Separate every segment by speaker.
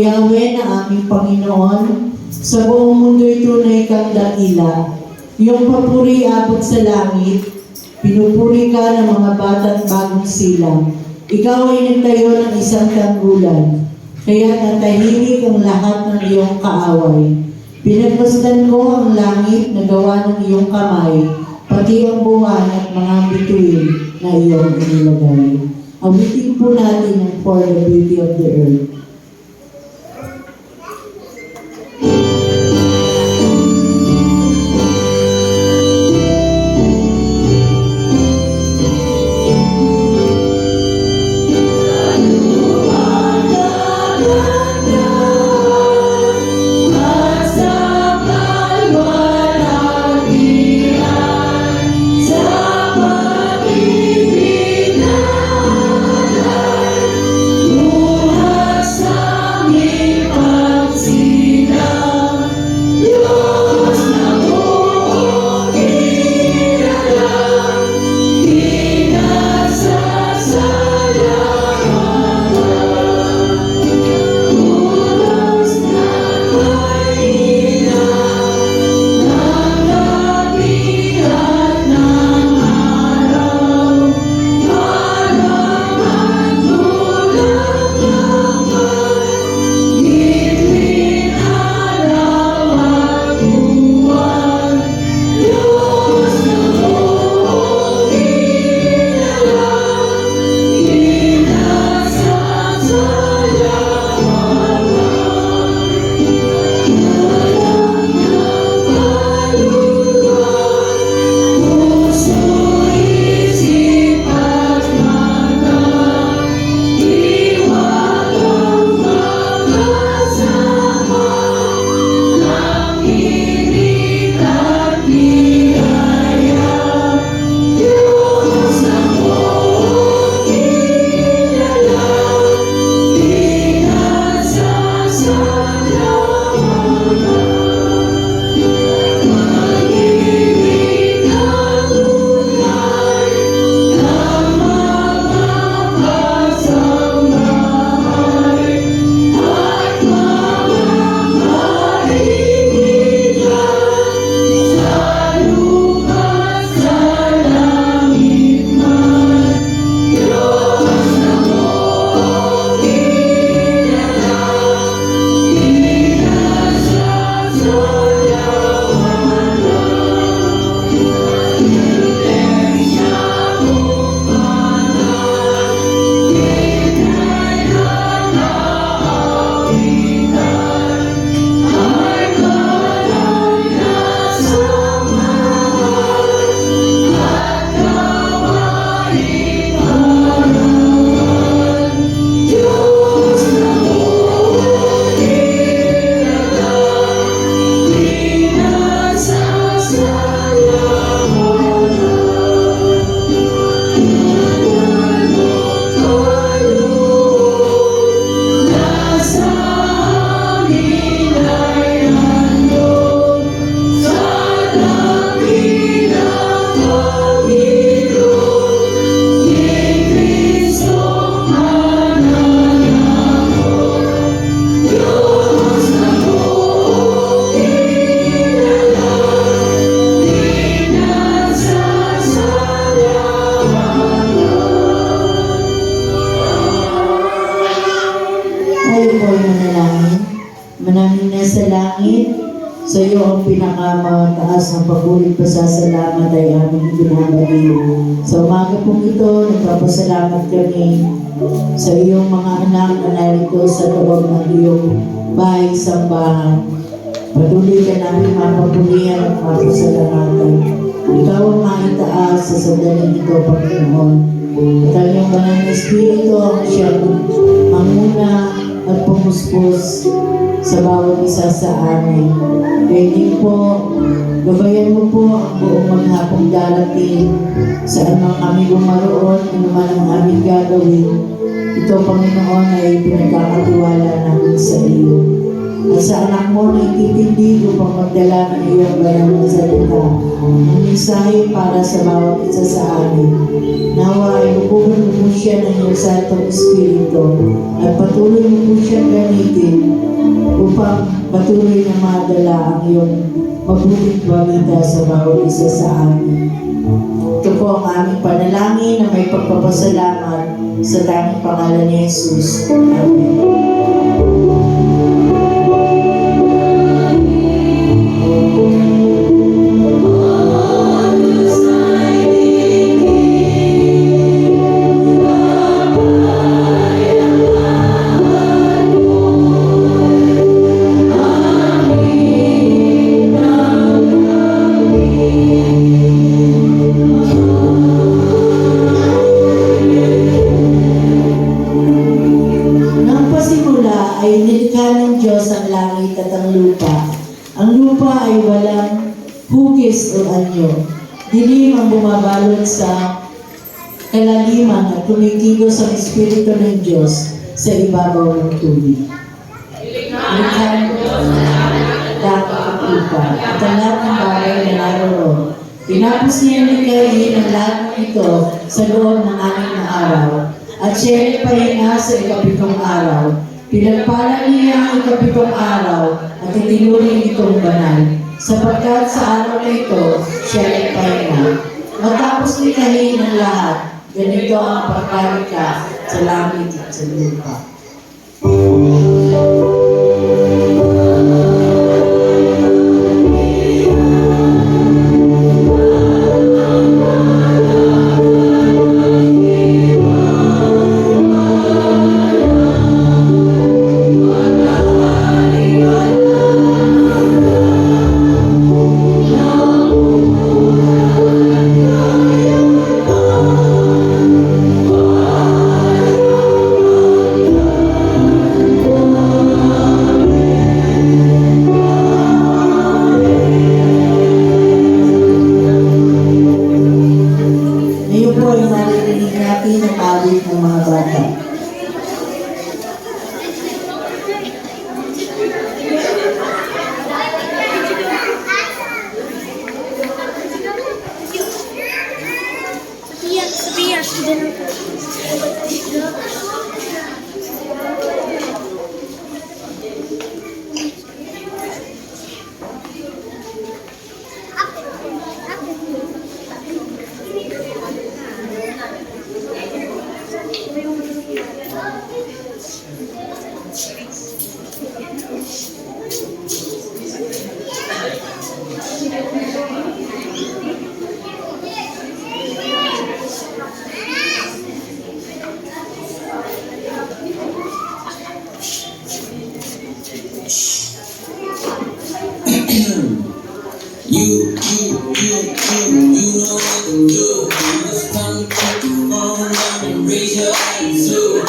Speaker 1: Yahweh na aming Panginoon, sa buong mundo'y tunay kang dakila. Iyong papuri abot sa langit, pinupuri ka ng mga bata't bagong silang. Ikaw ay nagtayo ng isang tanggulan, kaya natahimik ang lahat ng iyong kaaway. Pinagmasdan ko ang langit na gawa ng iyong kamay, pati ang buwan at mga bituin na iyong inilagay. Awitin po natin ang For the Beauty of the Earth. Manangin na sa langit, sa iyo ang pinakamataas ng pabulit pasasalamat ay aming ibinabalik. Sa umaga pong ito, nagpapasalamat kami sa iyong mga anak na narito sa loob ng iyong bahay sambahan. Patuloy ka namin mapapulihan at mapasalamatan. Ikaw ang maitaas sa sandaling ito, Panginoon. At ang iyong banal na Espiritu ang siyang manguna at pumuspos sa bawat isa sa amin. Kaya din po, gabayan mo po ang buong maghapong darating saan man kami gumaroon, ano man ang aming gagawin. Ito, Panginoon, ay pinagkakatiwala namin sa iyo. At sa anak mo na ititindig upang magdala ng iyong banal na salita, ang mensahe para sa bawat isa sa amin. Nawa ay hubugin mo siya ng iyong Santong Espiritu at patuloy mo po siyang gamitin upang patuloy na madala ang iyong mabuting balita sa bawat isa sa amin. Ito po ang aming panalangin na may pagpapasalamat sa tanging pangalan ni Jesus. Amen. Ay nilikha ng Diyos ang langit at ang lupa. Ang lupa ay walang hugis o anyo. Dilim ang bumabalot sa kalaliman at tumitigos ang Espiritu ng Diyos sa ibabaw ng tubig. Nilikha ng Diyos ang langit at lupa at ang lahat ng bagay na naroon. Pinapos niya likhain ang lahat ng ito sa loob ng 6 na araw at siya ay pahinga sa ikapitong araw. Pinagpala niya ang ikapitong araw at itinuring itong banal, sapagkat sa araw na ito, siya ay pahinga. Matapos likhain ang lahat, ganito ang pagkarika sa langit at sa lupa.
Speaker 2: You know what to do. It's time to put the phone down and raise your attitude.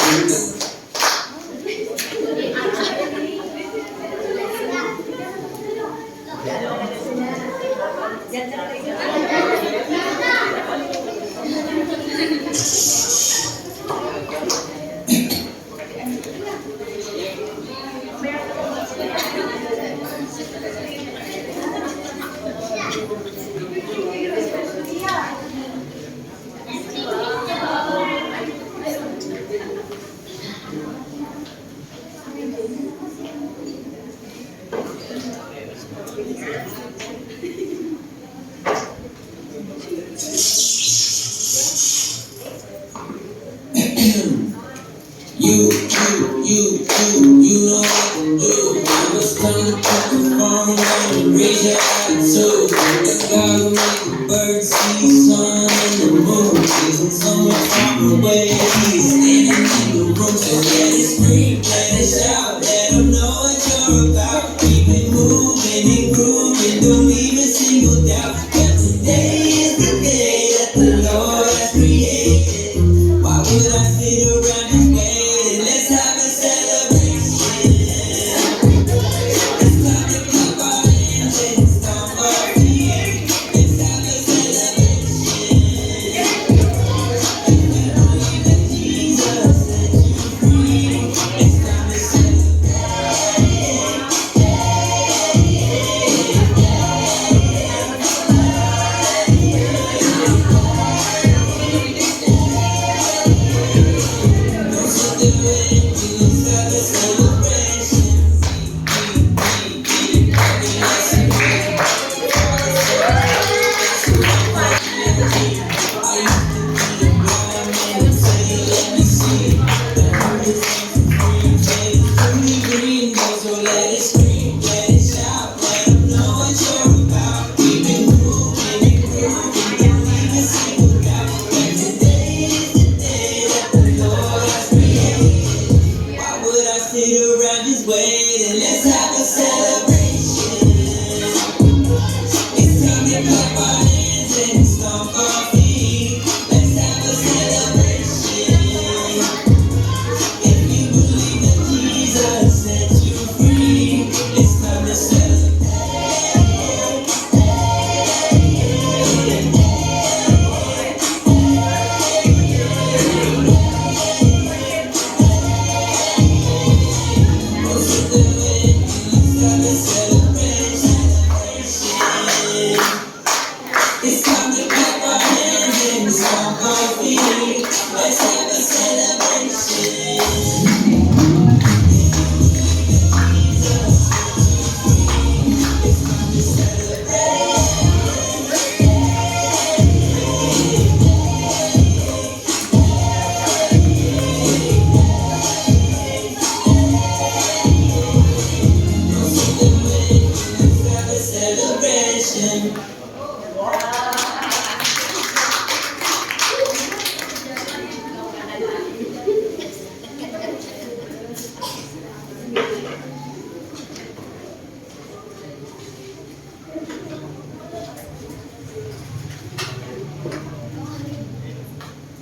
Speaker 2: You know what to do. It's time to put the phone down and raise your attitude. The God who made the birds see the sun and the moon isn't somewhere far away. He's standing in the room, so let it scream, let it shout, let him know what you're about. Keep it moving and grooving, don't leave a single doubt. But today is the day that the Lord has created. Why would I sit around and wait? Let's have a celebration. It's time to clap our hands and stomp our feet. Let's have a celebration. And we believe that Jesus set you free. It's time to celebrate.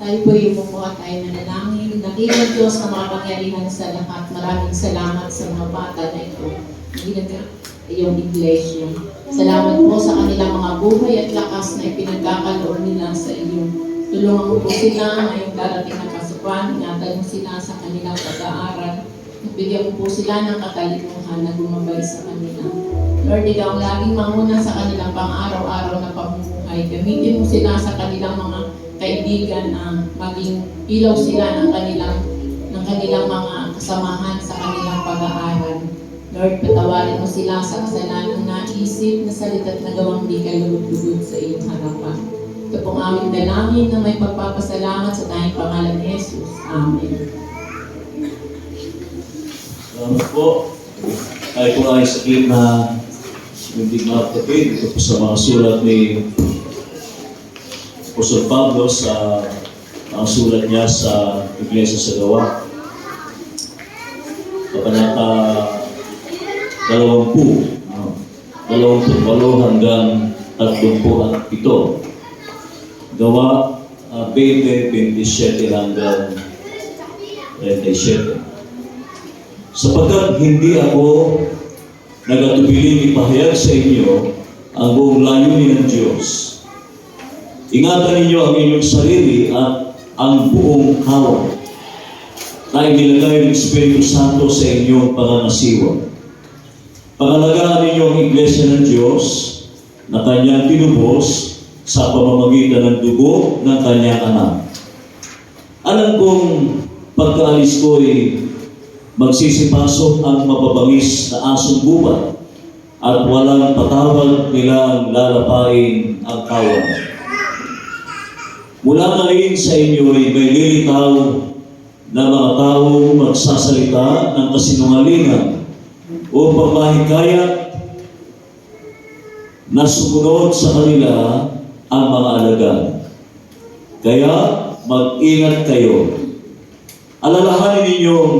Speaker 3: Tayo po yumuko at tayo nanalangin. Dakilang Diyos na makapangyarihan sa lahat. Maraming salamat sa mga bata na ito. Iyong iglesia. Salamat po sa kanilang mga buhay at lakas na ipinagkakaloob nila sa iyo. Tulungan mo po sila ngayong darating na pasukan. Ingatan mo sila sa kanilang pag-aaral. Bigyan mo po sila ng katalinuhan na gumabay sa kanila. Lord, ikaw ang laging manguna sa kanilang pang-araw-araw na pamumuhay. Gamitin mo sila sa kanilang mga kaibigan na maging ilaw sila ng kanilang mga kasamahan sa kanilang pag-aaral. Lord, patawarin mo sila sa kasalanan na isip, na salita at nagawang di kalugod-lugod sa iyong harapan. Ito pong aming dalangin na may pagpapasalamat sa tayong pangalan ni Jesus. Amen.
Speaker 4: Salamat po. Tayo po ay sakin na hindi makapatid ito po sa mga sulat ni Apostol Pablo sa mga sulat niya sa Iglesia sa Gawa. Kabanata 20, 28 hanggang 37. Gawa 20:27 hanggang 37. Sapagkat hindi ako nagatubiling ipahayag sa inyo ang buong layunin ng Diyos. Ingatan ninyo ang inyong sarili at ang buong kawan na inilagay ng Espiritu Santo sa inyong pangangasiwa. Pangalagaan ninyo ang Iglesia ng Diyos na Kanyang tinubos sa pamamagitan ng dugo ng Kanyang anak. Alam kong pagkaalis ko'y magsisipasok ang mababangis na asong gubat at walang patawag nilang lalapain ang kawan. Mula na rin sa inyo'y may lilitaw na mga tao magsasalita ng kasinungalingan upang mahikayat na sumunod sa kanila ang mga alagad. Kaya mag-ingat kayo. Alalahanin ninyong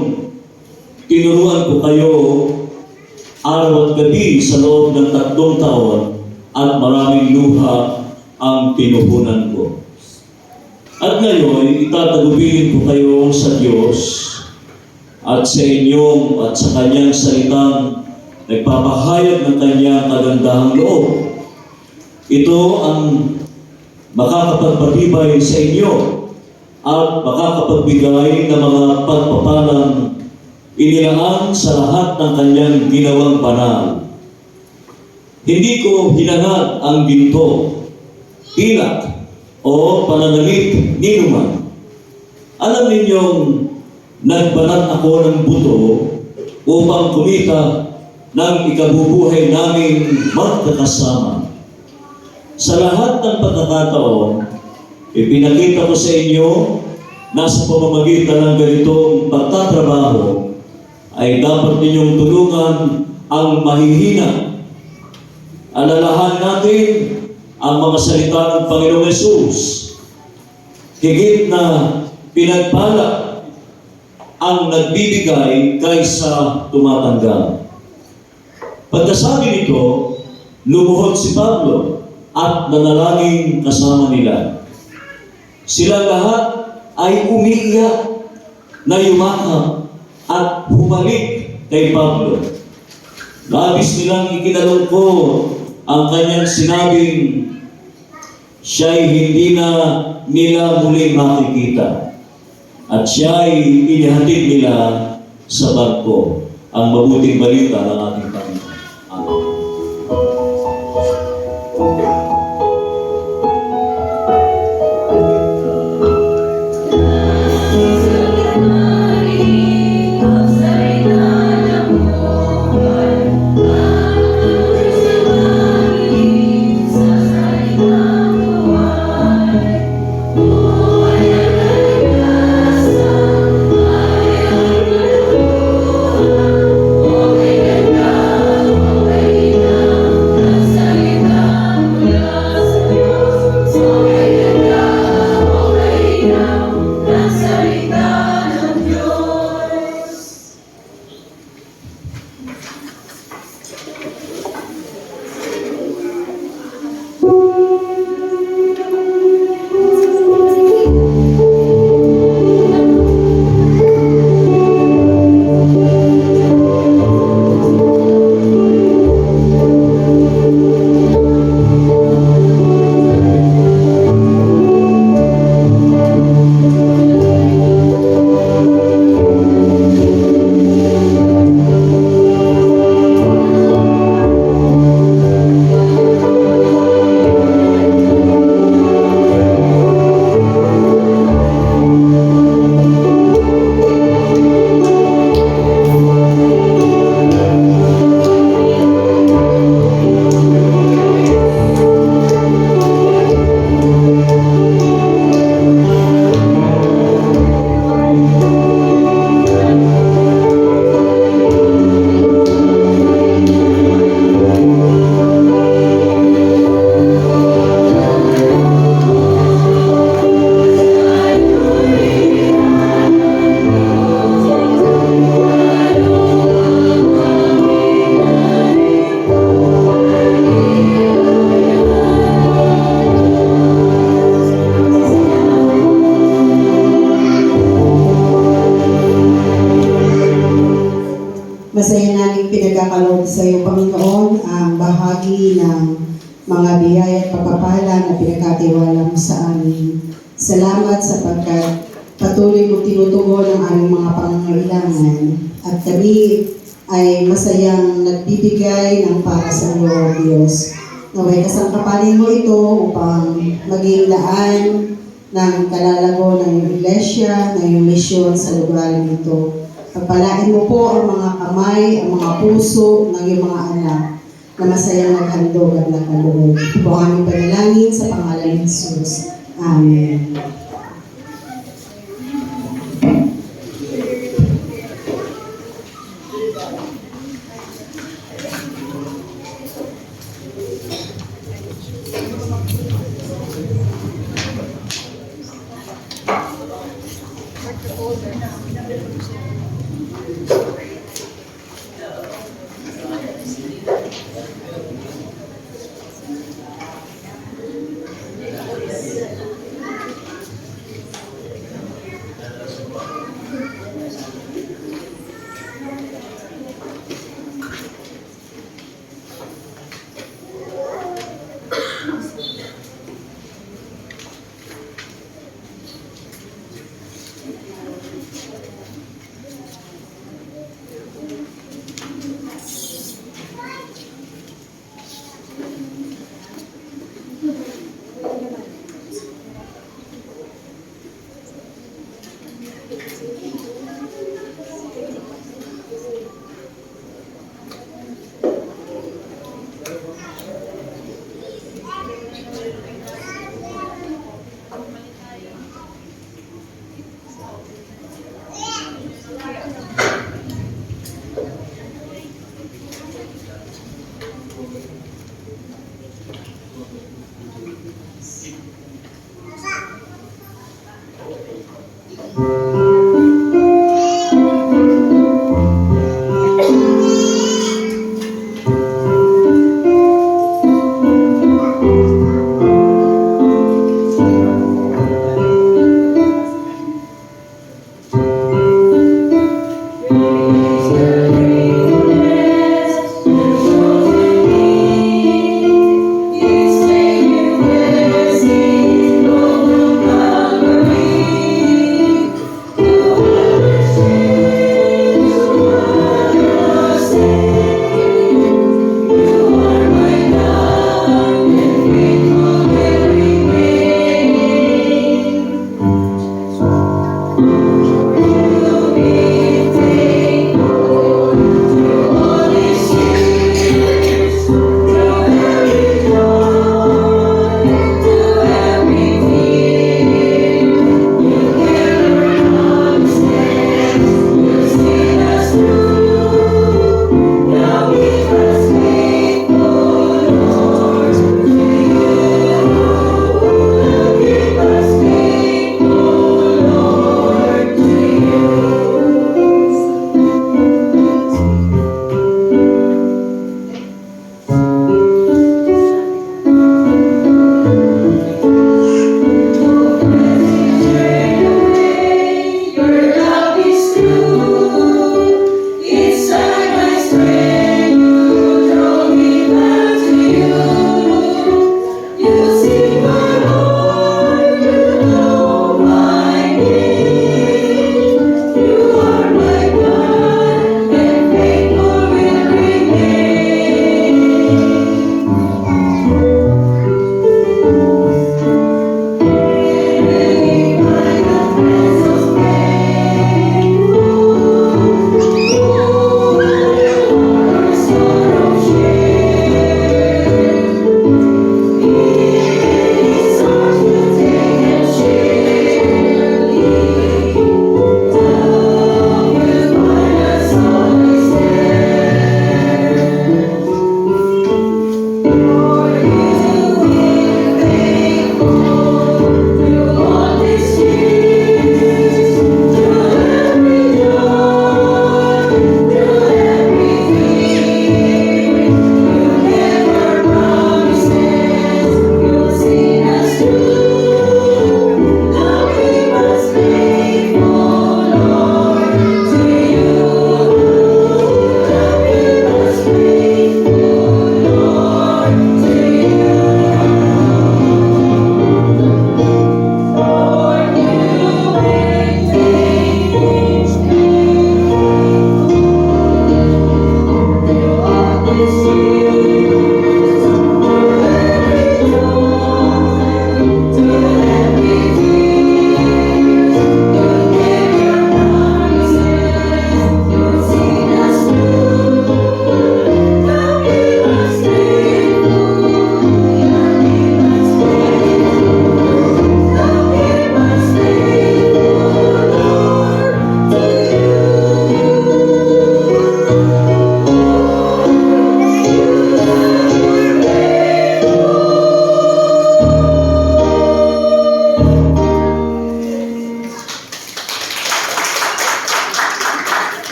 Speaker 4: tinuruan ko kayo araw at gabi sa loob ng 3 taon at maraming luha ang pinuhunan ko. At ngayon, itatagubilin ko kayo sa Diyos at sa inyong at sa Kanyang salitang nagpapahayag ng Kanyang kagandahang loob. Ito ang makakapagpatibay sa inyo at makakapagbigay ng mga pagpapalang inilaan sa lahat ng Kanyang ginawang banal. Hindi ko hinangad ang ginto, pilak, o panangalit ni naman. Alam ninyong nagbanat ako ng buto upang kumita ng ikabubuhay namin magkakasama. Sa lahat ng pagkakataon, ipinakita ko sa inyo na sa pamamagitan ng ganitong pagtatrabaho ay dapat ninyong tulungan ang mahihina. Alalahan natin ang mga salita ng Panginoong Hesus. Higit na pinagpala ang nagbibigay kaysa tumatanggap. Pagkasabi nito, lumuhod si Pablo at nanalangin kasama nila. Sila lahat ay umiiyak na yumakap at humalik kay Pablo. Labis nilang ikinalungkot ang kanyang sinabing siya'y hindi na nila muling makikita at siya'y inihatid nila sa barko. Ang mabuting balita ng ating Panginoon. Amen.
Speaker 5: Oh, ikakaloob sa iyo, Panginoon, ang bahagi ng mga biyaya at pagpapala na pinagkatiwala mo sa amin. Salamat sapagkat patuloy mo tinutugon ang aming mga pangangailangan at kami ay masayang nagbibigay ng para sa iyo, O Diyos. Naway kasangkapanin mo ito upang maging daan ng kalalago ng iyong iglesia, ng iyong misyon sa lugar nito. Pagpalain mo po ang mga kamay, ang mga puso ng iyong mga anak na masayang naghandog at nagkaloob. Ito ang aming panalangin sa pangalan ni Jesus. Amen.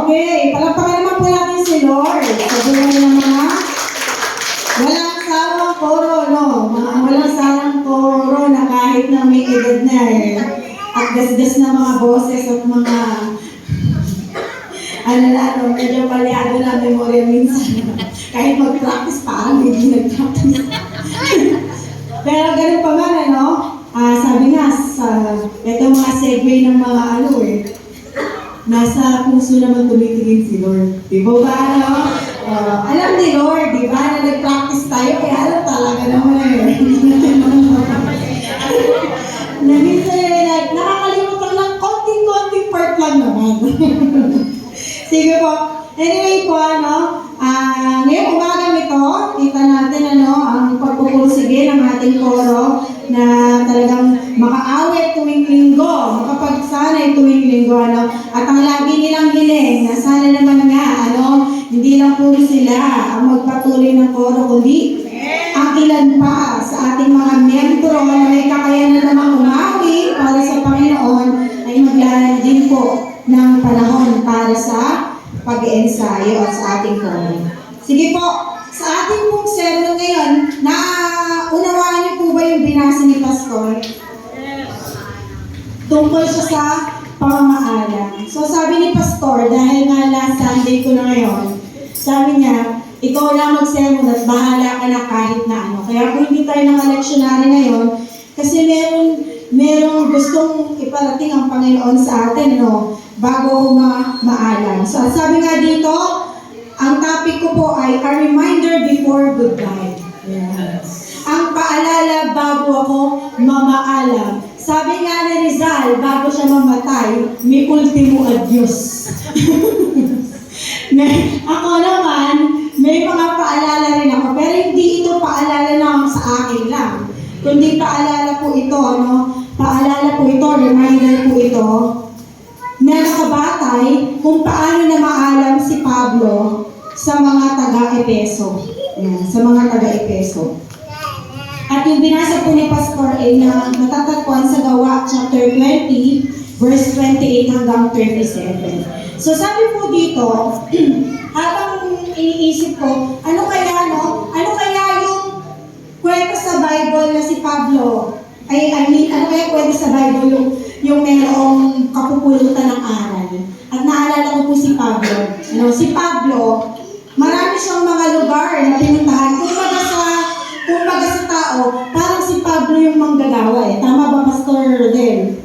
Speaker 5: Okay, palagpakan naman po natin si Lord. Sabi mo ng mga walang sawang koro, no? Mga walang sawang koro na kahit na may edad na at gasgas na mga boses at mga medyo palyado na memorya minsan. Kahit mag-practice, parang hindi nag-practice. Pero ganun pa man, sabi nga, ito mga segue ng mga nasa puso naman tumitingin si Lord. Di ba alam ni Lord, di ba, na nag-practice tayo, kaya alam talaga naman na minsan nakakalimutan ng konting-konting part lang naman. Sige po. Anyway po, ngayong umaga nito, kita natin ang pagpupursige ng ating koro na talagang makaawit tuwing linggo, makapagsanay tuwing linggo, at ang lagi nilang hiling na sana naman nga, hindi lang puro sila ang magpatuloy ng koro, kundi ang ilan pa sa ating mga membro na may kakayanan namang umawi para sa Panginoon ay maglaan din po ng panahon para sa pag-iensayo at sa ating koro. Sige po, sa ating pong sermon ngayon, naunawaan niyo po ba yung binasa ni Pastor? Tungkol siya sa pamamaalam. So sabi ni Pastor, dahil nga last Sunday ko na ngayon, sabi niya, ikaw lang mag-sermon at bahala ka na kahit na ano. Kaya kung hindi tayo naka-lectionary ngayon, kasi merong gustong iparating ang Panginoon sa atin, bago maalam. So sabi nga dito, ang topic ko po ay a reminder before goodbye. Yes. Ang paalala bago ako mamaalam. Sabi nga ni Rizal, bago siya mamatay, may ultimo adios. Ako naman, may mga paalala rin ako, pero hindi ito paalala lang sa akin lang. Kundi paalala po ito, paalala po ito, reminder po ito, na nakabatay kung paano na maalam si Pablo sa mga taga-Epeso. Yan, sa mga taga-Epeso. At yung binasa po ni Pastor ay natatagpuan sa Gawa chapter 20, verse 28 hanggang 37. So sabi po dito, habang iniisip ko, ano kaya yung kwento sa Bible na si Pablo, ano kaya kwento sa Bible yung mayroong kapupulutan ng aral. At naalala ko po si Pablo. Si Pablo, marami siyang mga lugar na pinuntahan. Kumbaga sa tao, parang si Pablo yung manggagawa Tama ba, Pastor Rodel?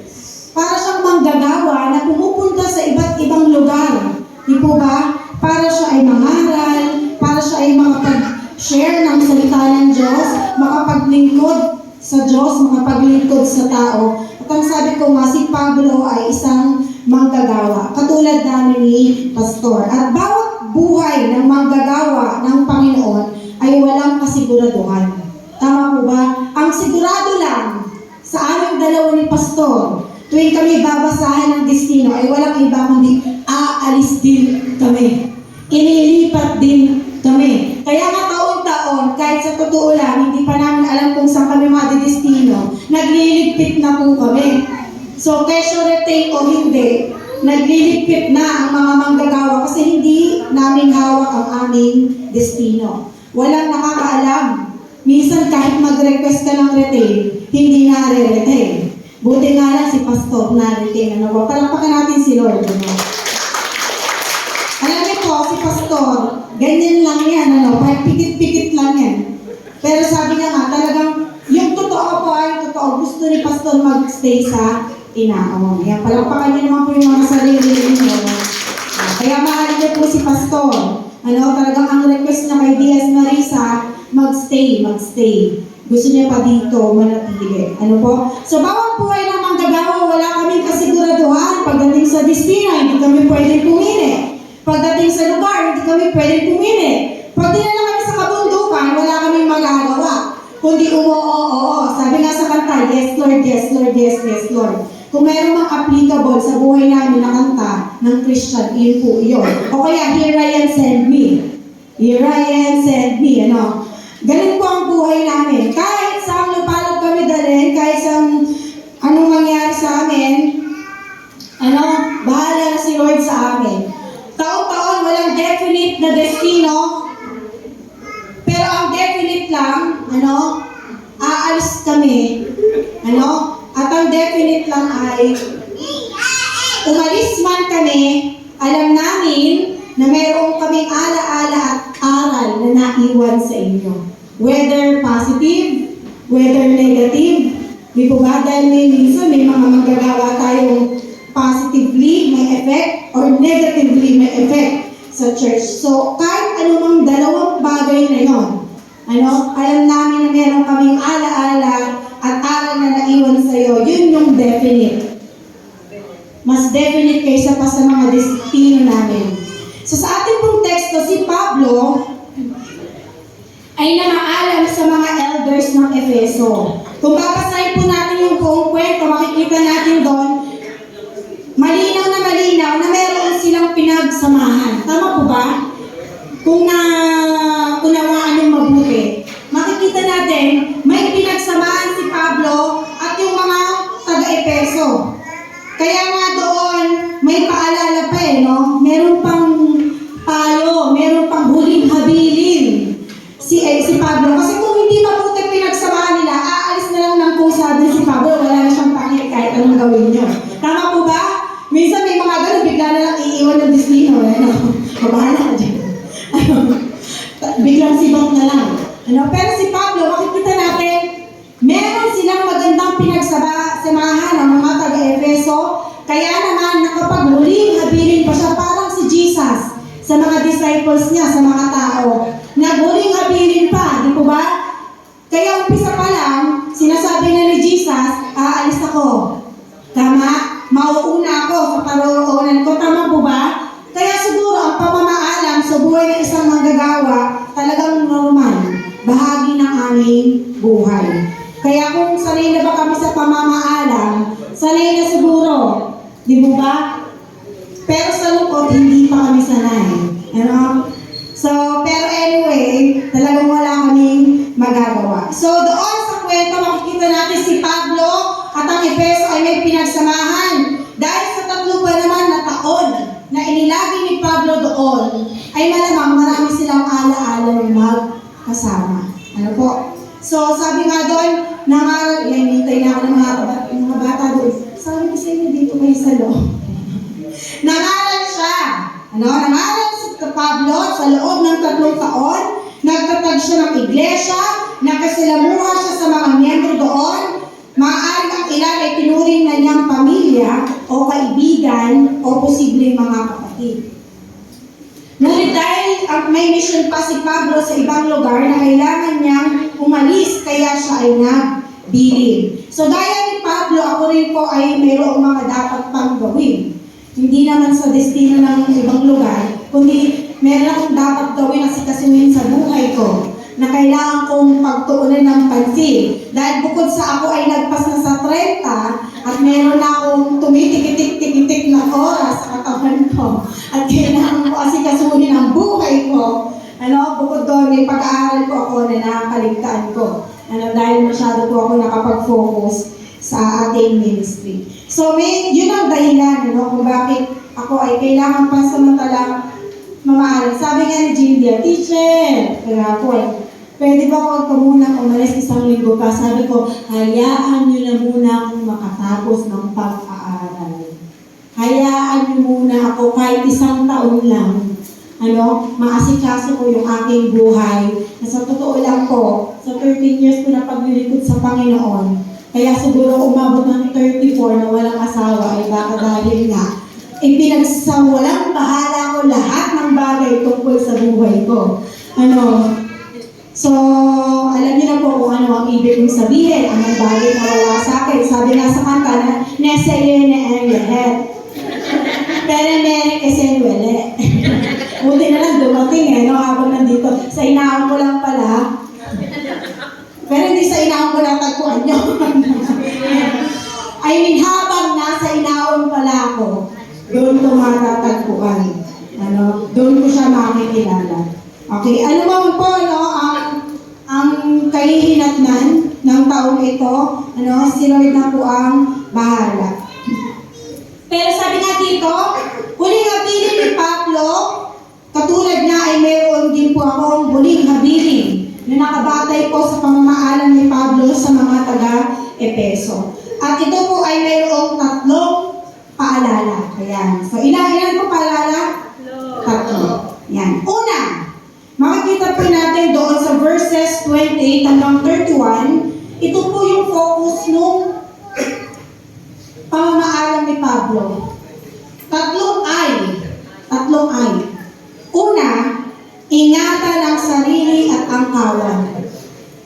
Speaker 5: Para siyang manggagawa na pumupunta sa iba't ibang lugar. Di po ba? Para siya ay mangaral, para siya ay makapag-share ng salita ng Diyos, makapaglingkod sa Diyos, makapaglingkod sa tao. At ang sabi ko nga, si Pablo ay isang manggagawa, katulad namin ni Pastor. At bawat buhay ng manggagawa ng Panginoon ay walang kasiguraduhan. Tama po ba? Ang sigurado lang sa aming dalawa ni Pastor, tuwing kami babasahan ng destino, ay walang iba kundi aalis din kami. Inilipat din kami. Kaya nga taon-taon, kahit sa totoo lang, hindi pa namin alam kung saan kami madidestino, nagliligpit na po kami. So, kesyo retain o hindi, nagliligpit na ang mga manggagawa kasi hindi namin hawak ang aming destino. Walang nakakaalam. Minsan kahit mag-request ka ng retain, hindi na-retain. Buti nga lang si Pastor na-retain. Palakpakan natin si Lord. Alam niyo po, si Pastor, ganyan lang yan, parang pikit-pikit lang yan. Pero sabi niya nga, talagang yung totoo po ay totoo. Gusto ni Pastor mag-stay sa inaon. Yan, palakpakan niyo naman po yung mga sarili niyo. Kaya mahal niyo po si Pastor. Talagang ang request niya kay D.S. Marisa, mag-stay. Gusto niya pa dito, manatili. So, bawat buhay ng manggagawa, wala kaming kasiguraduhan. Pagdating sa destino, hindi kami pwedeng pumili. Pagdating sa lugar, hindi kami pwedeng pumili. Pag dinala kami sa kabundukan, wala kaming magagawa. Kundi oo. Sabi nga sa kanta, yes Lord, yes Lord, yes, yes Lord. Kung mayroon mang applicable sa buhay namin na kanta ng Christian, yun po yun. O kaya, here I am, send me. Here I am, send me. Ganun po ang buhay namin. Kahit saan lupalog kami dalhin, kahit saan anong mangyari sa amin, bahala na si Lord sa amin. Taon definite na destino, pero ang definite lang, aalis kami, at ang definite lang ay, umalis man kami, alam namin na mayroong kaming alaala at aral na naiwan sa inyo. Whether positive, whether negative, di po ba? Dahil minsan may mga manggagawa tayong positively may effect or negatively may effect sa church. So, kahit anumang dalawang bagay na yon, alam namin na meron kaming alaala at aral na naiwan sa iyo, yun yung definite. Mas definite kaysa pa sa mga destino namin. So, sa ating pong teksto, si Pablo ay namaalam sa mga elders ng Efeso. Kung babasahin po natin yung buong kwento, makikita natin doon, malinaw na meron silang pinagsamahan. Tama po ba? Kung unawaan yung mabuti. Makikita natin, may pinagsamahan si Pablo at yung mga taga-Efeso. Kaya nga doon, may paalala pa Meron pang payo, meron pang huling habilin si Pablo. Kasi kung hindi mabuti pinagsamahan nila, aalis na lang ng pusa din si Pablo, wala na siyang pakit kahit anong gawin niyo. Tama po ba? Minsan may mga ganun, bigla na lang iiwan ng destino. Mabahala ka dyan. Biglang sibang na lang. Pero si Pablo, makikita natin, meron silang magandang pinagsamahan ng mga taga-Efeso. Kaya naman, nakapaghuling habilin pa siya, parang si Jesus sa mga disciples niya, sa mga tao. Naghuling habilin pa, di po ba? Kaya umpisa pa lang, sinasabi na ni Jesus, aalis ako. Tama? Mauuna ako sa paroonan ko. Tama po ba? Kaya siguro ang pamamaalam sa buhay ng isang manggagawa talagang normal. Bahagi ng aming buhay. Kaya kung sanay na ba kami sa pamamaalam, sanay na siguro. Di mo ba? Pero sa lungkot, hindi pa kami sanay. So, pero anyway, talagang wala kaming magagawa. So, doon sa kwento, makikita natin si Pablo at ang Efeso ay may pinagsamahan. Dahil sa tatlo pa naman na taon na inilagay ni Pablo doon, ay malamang marami silang alaala ng magkasama. So, sabi nga doon, nangaral, hintay na ako ng mga bata doon. Sabi ko sa inyo dito kayo sa loob. Nangaral siya. Nangaral si Pablo sa loob ng 3 taon. Nagtatag siya ng iglesia. Nakasilamuha siya sa mga miyembro doon. Maaari ang ilan ay tinuring na niyang pamilya o kaibigan o posibleng mga kapatid. Ngunit dahil may mission pa si Pablo sa ibang lugar na kailangan niyang umalis, kaya siya ay nagbilin. So gaya ni Pablo, ako rin po ay mayroong mga dapat pang gawin. Hindi naman sa destino ng ibang lugar, kundi meron akong dapat gawin na sikasuhin sa buhay ko na kailangan kong pagtuunan ng pansin. Dahil bukod sa ako ay nagpas na sa 30 at meron na akong tumitikitik-tikitik na oras sa katawan ko at kailangan ko asikasuhin ang buhay ko. Bukod doon, may pag-aaral ko ako na nakakaligtaan ko. Dahil masyado po ako nakapag-focus sa ating ministry. So, yun ang dahilan kung bakit ako ay kailangan pansamantalang mamaaral. Sabi nga ni Jindia, teacher, kaya ako pwede ba huwag ka muna umalis 1 linggo pa? Sabi ko, hayaan nyo na muna akong makatapos ng pag-aaral. Hayaan nyo muna ako kahit 1 taon lang. Maasikaso ko yung aking buhay. Na sa totoo lang po, sa 13 years ko na paglilingkod sa Panginoon, kaya siguro umabot ng 34 na walang asawa ay baka dahil nga, pinagsawalang bahala ko lahat ng bagay tungkol sa buhay ko. So, alam niyo na po kung ano ang ibig kong sabihin, ang bagay na wala sa akin. Sabi nga sa kanta na, neseye na ang lahat. Pero meron kasi wala. Buti na lang dumating habang nandito. Sa inaon ko lang pala. Pero hindi sa inaon ko lang tagpuan nyo. Habang nasa inaon pala ako, doon ko matatagpuan. Doon ko siya makikilala. Okay, ano bang po, ang kahihinatnan ng taong ito, si Lord na po ang bahala. Pero sabi nga dito, huling habilin ni Pablo, katulad nga nakabatay po sa pamamaalam ni Pablo sa mga taga-Epeso. At ito po ay mayroong 3 paalala. Ayan. So, ilan po paalala? 3. Yan. Una, makikita po natin doon sa verses 28 hanggang 31, ito po yung focus nung pamamaalam ni Pablo. 3 ay. Una, ingatan ang sarili at ang kawan.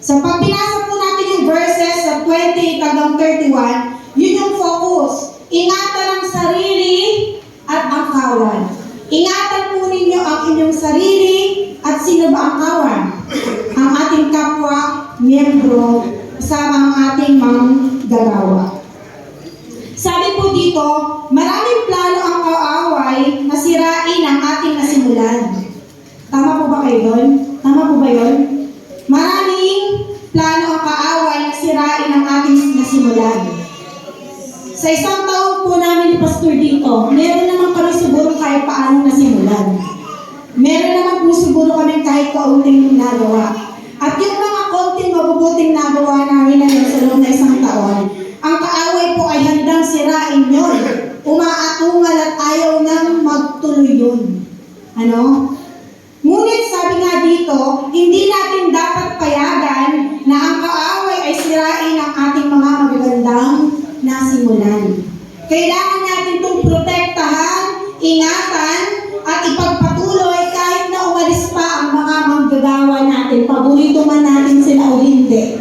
Speaker 5: So pag binasa po natin yung verses sa 28 hanggang 31, yun yung focus. Ingatan ang sarili at ang kawan. Ingatan po ninyo ang inyong sarili at sino ba ang kawan? Ang ating kapwa, miyembro, kasama ang ating manggagawa. Sabi po dito, maraming plano ang kaaway na sirain ang ating nasimulan. Tama po ba kayo doon? Tama po ba yun? Maraming plano ang kaaway na sirain ang ating nasimulan. Sa isang taon po namin ni Pastor dito, meron naman kami siguro kahit paano nasimulan. Meron naman po siguro kami kahit kaunting nagawa. At yung mga konting mabubuting nagawa namin na yun sa loob na isang taon, ang kaaway po ay handang sirain yun. Umaatungal at ayaw nang magtuloy yun. Ano? Ngunit sabi nga dito, hindi natin dapat payagan na ang kaaway ay sirain ang ating mga magagandang nasimulan. Kailangan natin itong protektahan, ingatan, at ipagpatuloy kahit na umalis pa ang mga manggagawa natin. Paborito man natin sila o hindi.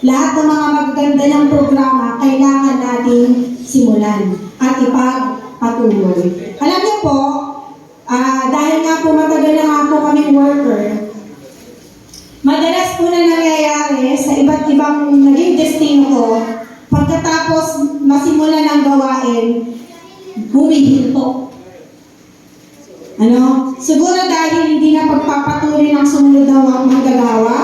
Speaker 5: Lahat ng mga magaganda ng programa, kailangan natin simulan at ipagpatuloy. Alam niyo po, dahil nga po matagal na nga po kaming worker, madalas po na nangyayari sa iba't ibang naging destino ko, pagkatapos masimulan ang gawain, humihinto. Ano? Siguro dahil hindi na pagpapatuloy ng sumunod na manggagawa,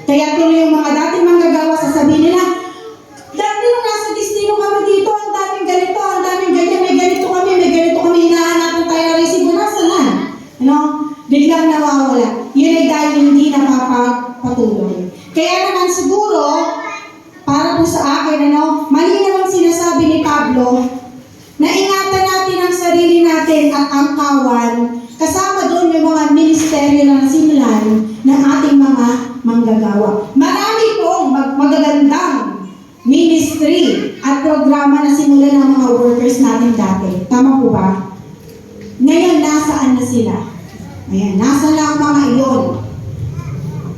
Speaker 5: kaya tuloy yung mga dating manggagawa sasabihin nila, dati nung nasa destino kami dito, ang daming ganito, ang daming ganyan, may ganito kami, hinahanap tayo na resibo, nasa na? Ano? Biglang nawawala. Yun ay dahil hindi napapatuloy. Kaya naman siguro, para po sa akin, mali namang sinasabi ni Pablo, na ingatan natin ang sarili natin at ang kawan, kasama doon yung mga ministeryo na nasimulan ng ating mga manggagawa. Marami pong magagandang ministry at programa na simulan ng mga workers natin dati. Tama po ba? Ngayon, nasaan na sila? Ayan, nasa lang mga iyon.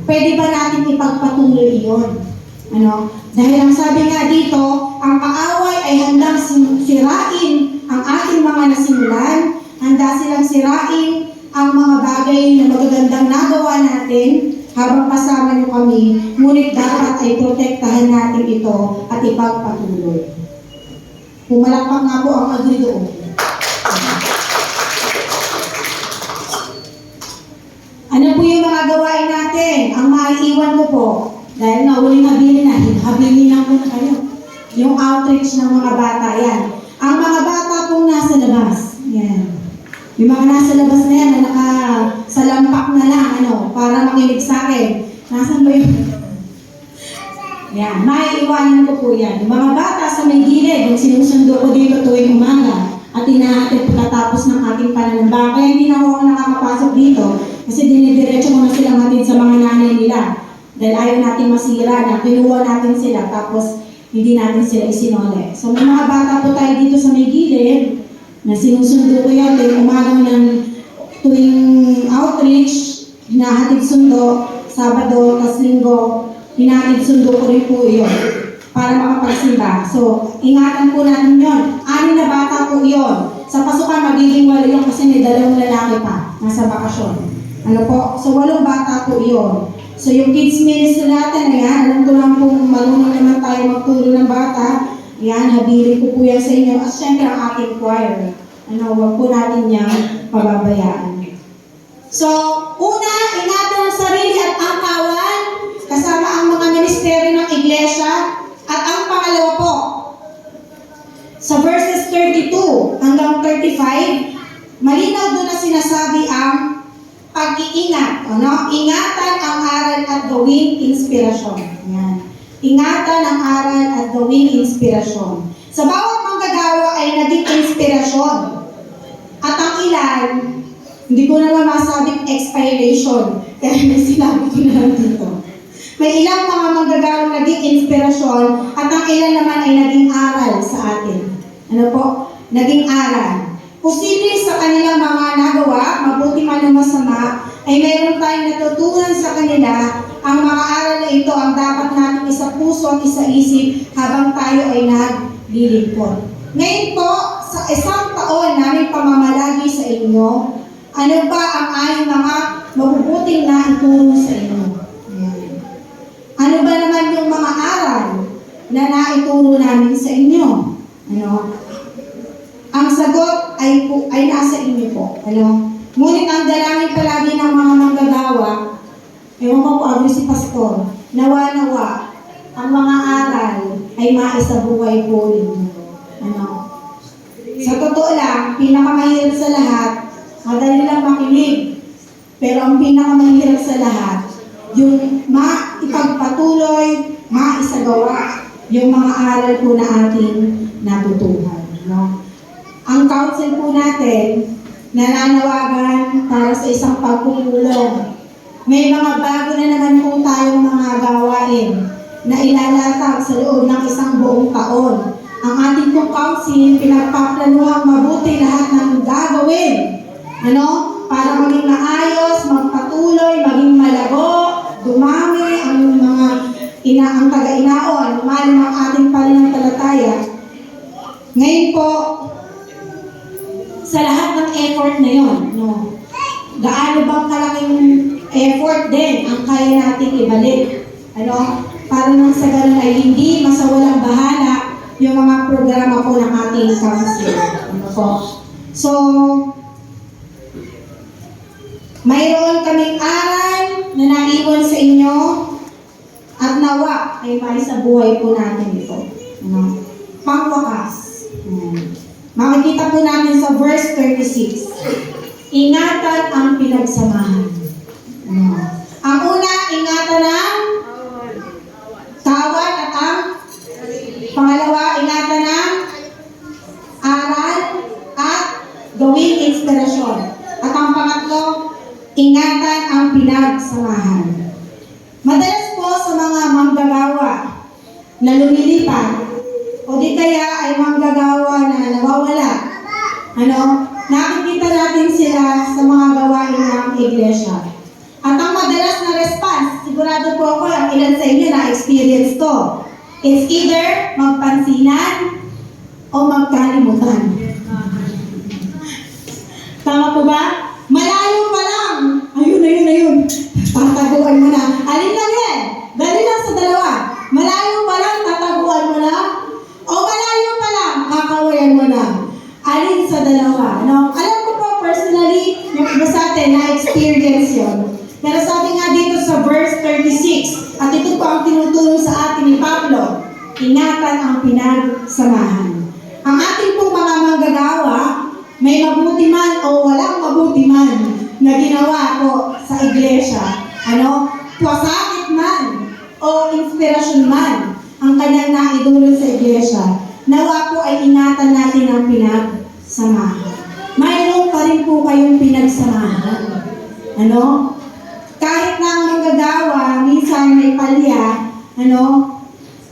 Speaker 5: Pwede ba natin ipagpatuloy iyon? Ano? Dahil ang sabi nga dito, ang kaaway ay handang sirain ang ating mga nasimulan, handa silang sirain ang mga bagay na magagandang nagawa natin habang kasama niyo kami, ngunit dapat ay protektahan natin ito at ipagpatuloy. Pumalakpak nga po ang agree doon. Ano po yung mga gawain natin? Ang maiiwan ko po, dahil nga huling habilin lang po na kayo. Yung outreach ng mga bata, yan. Ang mga bata pong nasa labas, yan. Yung mga nasa labas na yan, na nakasalampak na lang, para makinig sa akin. Nasaan ba yun? Yan, maiiwanan ko po yan. Yung mga bata sa may gilid, yung sinusundo ko dito tuwing umaga, at inahatid pagkatapos ng ating pananamba. Kaya hindi na ako nakakapasok dito, kasi dinidiretso ko na silang hatid sa mga nanay nila. Dahil ayaw natin masira na, kinuha natin sila, tapos hindi natin sila isinole. So may mga bata po tayo dito sa may gilid, na sinusundo ko yan, tuwing umaga ng tuwing outreach, hinahatid sundo, Sabado, tas Linggo, hinahatid sundo ko rin po yun, para makapagsimba. So, ingatan po natin yun. 6 na bata po yun. Sa pasukan, magiging 8 yun kasi may 2 lalaki pa, nasa bakasyon. Ano po? So, 8 bata po yun. So, yung kids ministry natin, ayan, alam ko lang kung marunong naman tayo magturo ng bata. Ayan, habilin ko po yan sa inyo. At syempre, ang ating choir. Huwag po natin niyang pababayaan. So, una, ingatan ang sarili at ang kawan, kasama ang mga ministeryo ng iglesia. At ang pangalawa po, sa verses 32 hanggang 35, malinaw doon na sinasabi ang pag-iingat. Ano? Ingatan ang aral at gawing inspirasyon. Ayan. Ingatan ang aral at gawing inspirasyon. Sa bawat manggagawa ay naging inspirasyon. At ang ilan, hindi ko naman masabing expiration. Kaya may sinabi ko na lang dito. May ilang mga manggagawa naging inspirasyon at ang ilan naman ay naging aral sa atin. Ano po? Naging aral. Posible sa kanilang mga nagawa, mabuti man o masama, ay meron tayong natutunan sa kanila. Ang mga aral na ito ang dapat natin isa puso at isa isip habang tayo ay naglilingkod. Ngayon po, sa isang taon namin pamamalagi sa inyo, ano ba ang aming mga mabubuting naituro sa inyo? Ayan. Ano ba naman yung mga aral na naituro namin sa inyo? Ano? Ang sagot ay nasa inyo po. Ano? Ngunit ang dalangin palagi ng mga manggagawa, ewan ko po ano si Pastor, nawa-nawa, ang mga aral ay maisabuhay po ninyo. Ano? Sa totoo lang, pinakamahirap sa lahat, madali lang makinig. Pero ang pinakamahirap sa lahat, yung maipagpatuloy, maisagawa, yung mga aral po na ating natutuhan. No? Ang council po natin, nananawagan para sa isang pagpupulong. May mga bago na naman po tayong mga gawain na ilalatag sa loob ng isang buong taon. Ang ating pong council, pinagpaplanuhang mabuti lahat ng gagawin. Ano? Para maging maayos, magpatuloy, maging malago, dumami ang mga ang taga-inaon, lumalim ang ating pananampalataya. Ngayon po, sa lahat ng effort na yon, no? Gaano bang kalaking effort din ang kaya nating ibalik? Ano? Para nang sa ganun ay hindi masawalang bahala yung mga programa po ng ating council. Ano po? So, mayroon kaming aral na naiwan sa inyo at nawa ay may sa buhay po natin ito. Ano? Pangwakas. Makikita po natin sa verse 36. Ingatan ang pinagsamahan. Ang una, ingatan ang tawad at ang pangalawa, ingatan ang aral at gawing inspirasyon. At ang pangatlo, ingatan ang pinagsamahan. Madalas po sa mga manggagawa na lumilipat o di kaya ay manggagawa na nawawala, nakikita natin sila sa mga gawain ng iglesia. At ang madalas na response, sigurado po ako ang ilan sa inyo na-experience to. It's either magpansinan o magkalimutan. Tama po ba? Malayo pa lang. Ayun. Tataguan mo na. Alin lang yan? Dali lang sa dalawa. Malayo pa lang, tataguan mo na. O malayo pa lang, kakawayan mo na. Alin sa dalawa. No? Alam ko po personally, yung iba sa atin na-experience yun. Pero sabi nga dito sa verse 36, at ito po ang tinutulong sa atin ni Pablo, ingatan ang pinagsamahan. Ang ating pong mga manggagawa, may mabuti man o walang mabuti man na ginawa po sa iglesia. Pasakit man o inspirasyon man ang kanyang naidulong sa iglesia, nawa po ay ingatan natin ang pinagsamahan. Mayroon pa rin po kayong pinagsamahan. Kahit na ang manggagawa, minsan may palya,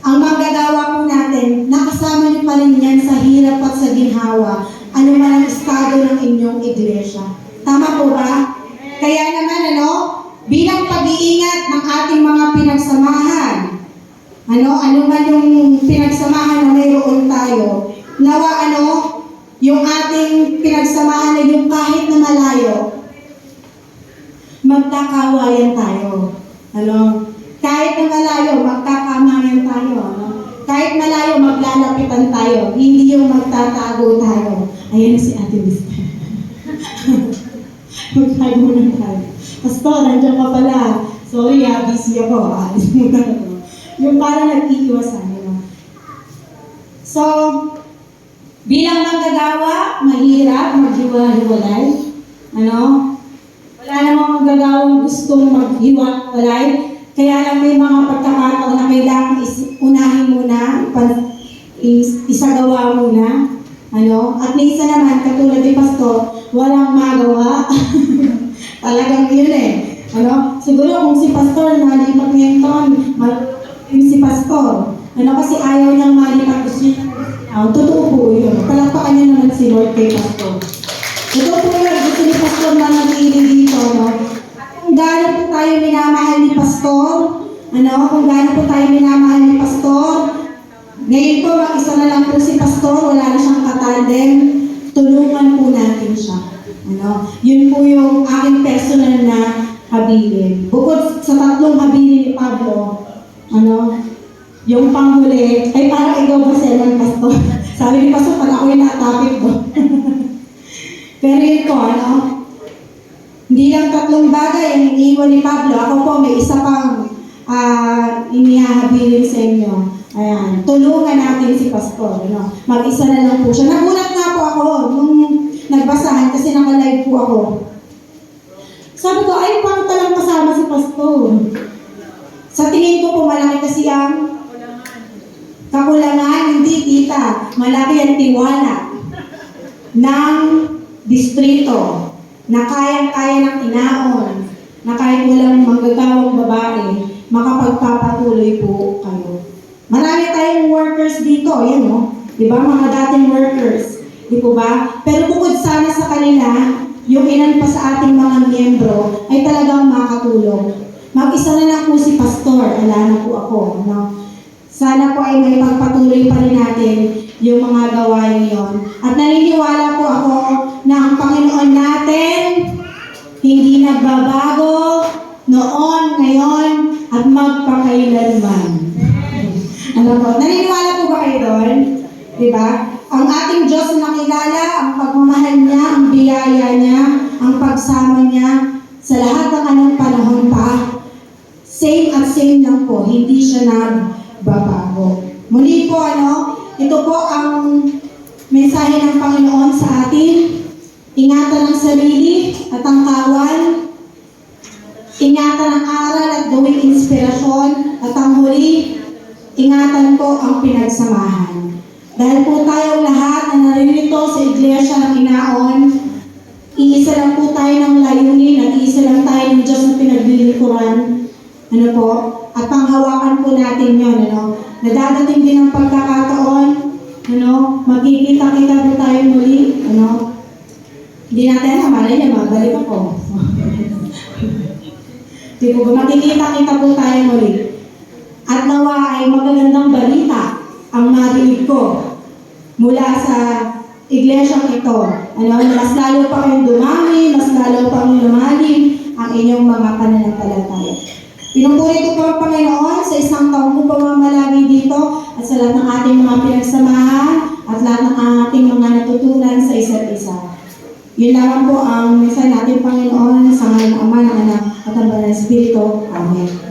Speaker 5: ang manggagawa po natin, nakasama niyo pa rin yan sa hirap at sa ginhawa, ano man ang estado ng inyong iglesia. Tama po ba? Kaya naman, bilang pag-iingat ng ating mga pinagsamahan, ano man yung pinagsamahan na mayroon tayo, nawa yung ating pinagsamahan na yung kahit na malayo, magkakawayan tayo. Kahit na malayo, magkakamayan tayo. Kahit malayo, maglalapitan tayo. Hindi yung magtatago tayo. Ayan si Ate Vista. Magtago na tayo. Pastor, nandiyan ka pala. Sorry busy ako. Alis muna ako. Yung parang nag-iiwasan. So, bilang manggagawa, mahirap maghiwa-hiwalay. wala namang magagawang gustong maghiwalay. Kaya lang may mga pagkakataon na kailangan unahin muna, isagawa muna. At minsan naman, katulad ni Pastor, walang magawa. Talagang yun eh. Siguro kung si Pastor malipat ngayon taon, yung si Pastor. Kasi ayaw niyang malipat gusto niya. Totoo po yun. Palakpakan niya naman si Lord kay Pastor. Totoo po yun. Gusto ni Pastor manatili dito. Kung gaano po tayo minamahal ni Pastor, kung gaano po tayo minamahal ni Pastor, ngayon po, mag-isa na lang po si Pastor, wala na siyang katandem, tulungan po natin siya. Yun po yung aking personal na habilin. Bukod sa tatlong habilin ni Pablo, yung panghuli, ay parang ikaw ba sermon, Pastor? Sabi ni Pastor, pag ako yung na-topic ko. Pero yun po, hindi lang tatlong bagay ang iniwan ni Pablo. Ako po, may isa pang inihahabilin sa inyo. Ayan, tulungan natin si Pastor. Mag-isa na lang po siya. Nagulat na po ako nung nagbasahan kasi naka-live po ako. Sabi ko, ay, bakit talang kasama si Pastor? Sa tingin ko po, malaki kasi ang kakulangan, hindi tita. Malaki ang tiwala ng distrito na kayang-kaya ng tinaon, na kahit walang manggagawang babae, makapagpapatuloy po kayo. Marami tayong workers dito, yan di ba, mga dating workers, di po ba? Pero bukod sana sa kanila, yung ilan pa sa ating mga miyembro ay talagang makatulong. Mag-isa na lang po si Pastor, ala na po ako, Sana po ay may pagpatuloy pa rin natin yung mga gawain yon. At naniniwala po ako na ang Panginoon natin hindi nagbabago noon, ngayon, at magpakailanman. Naniniwala po ba kayo doon? Diba? Ang ating Diyos na nakilala, ang pagmamahal niya, ang biyaya niya, ang pagsama niya, sa lahat ng anong panahon pa, same at same lang po, hindi siya nagbabago. Muli po, ito po ang mensahe ng Panginoon sa atin. Ingatan ang sarili at ang kawal. Ingatan ang aral at gawing inspirasyon. At ang huli, ingatan po ang pinagsamahan. Dahil po tayong lahat na naririto sa Iglesia ng Inaon, iisa lang po tayo ng layunin at iisa lang tayo ng Diyos na pinaglilikuran. At panghawakan po natin yun. Nadadating din ang pagkakataon, magkikita-kita po tayo muli. Hindi natin malay niya, mabalik ako. Di po ba, makikita-kita po tayo muli. At nawa ay magagandang balita ang marinig ko mula sa iglesyang ito. Mas lalo pa kayong dumami, mas lalo pa kayong lumalim ang inyong mga pananampalataya. Pinupuri ko po ang Panginoon sa isang taong po pamamalagi dito at sa lahat ng ating mga pinagsamahan at lahat ng ating mga natutunan sa isa't isa. Yun lamang po ang mensahe natin, Panginoon, sa ngayon ng Ama, ng Anak, at ang Banal na Espiritu. Amen.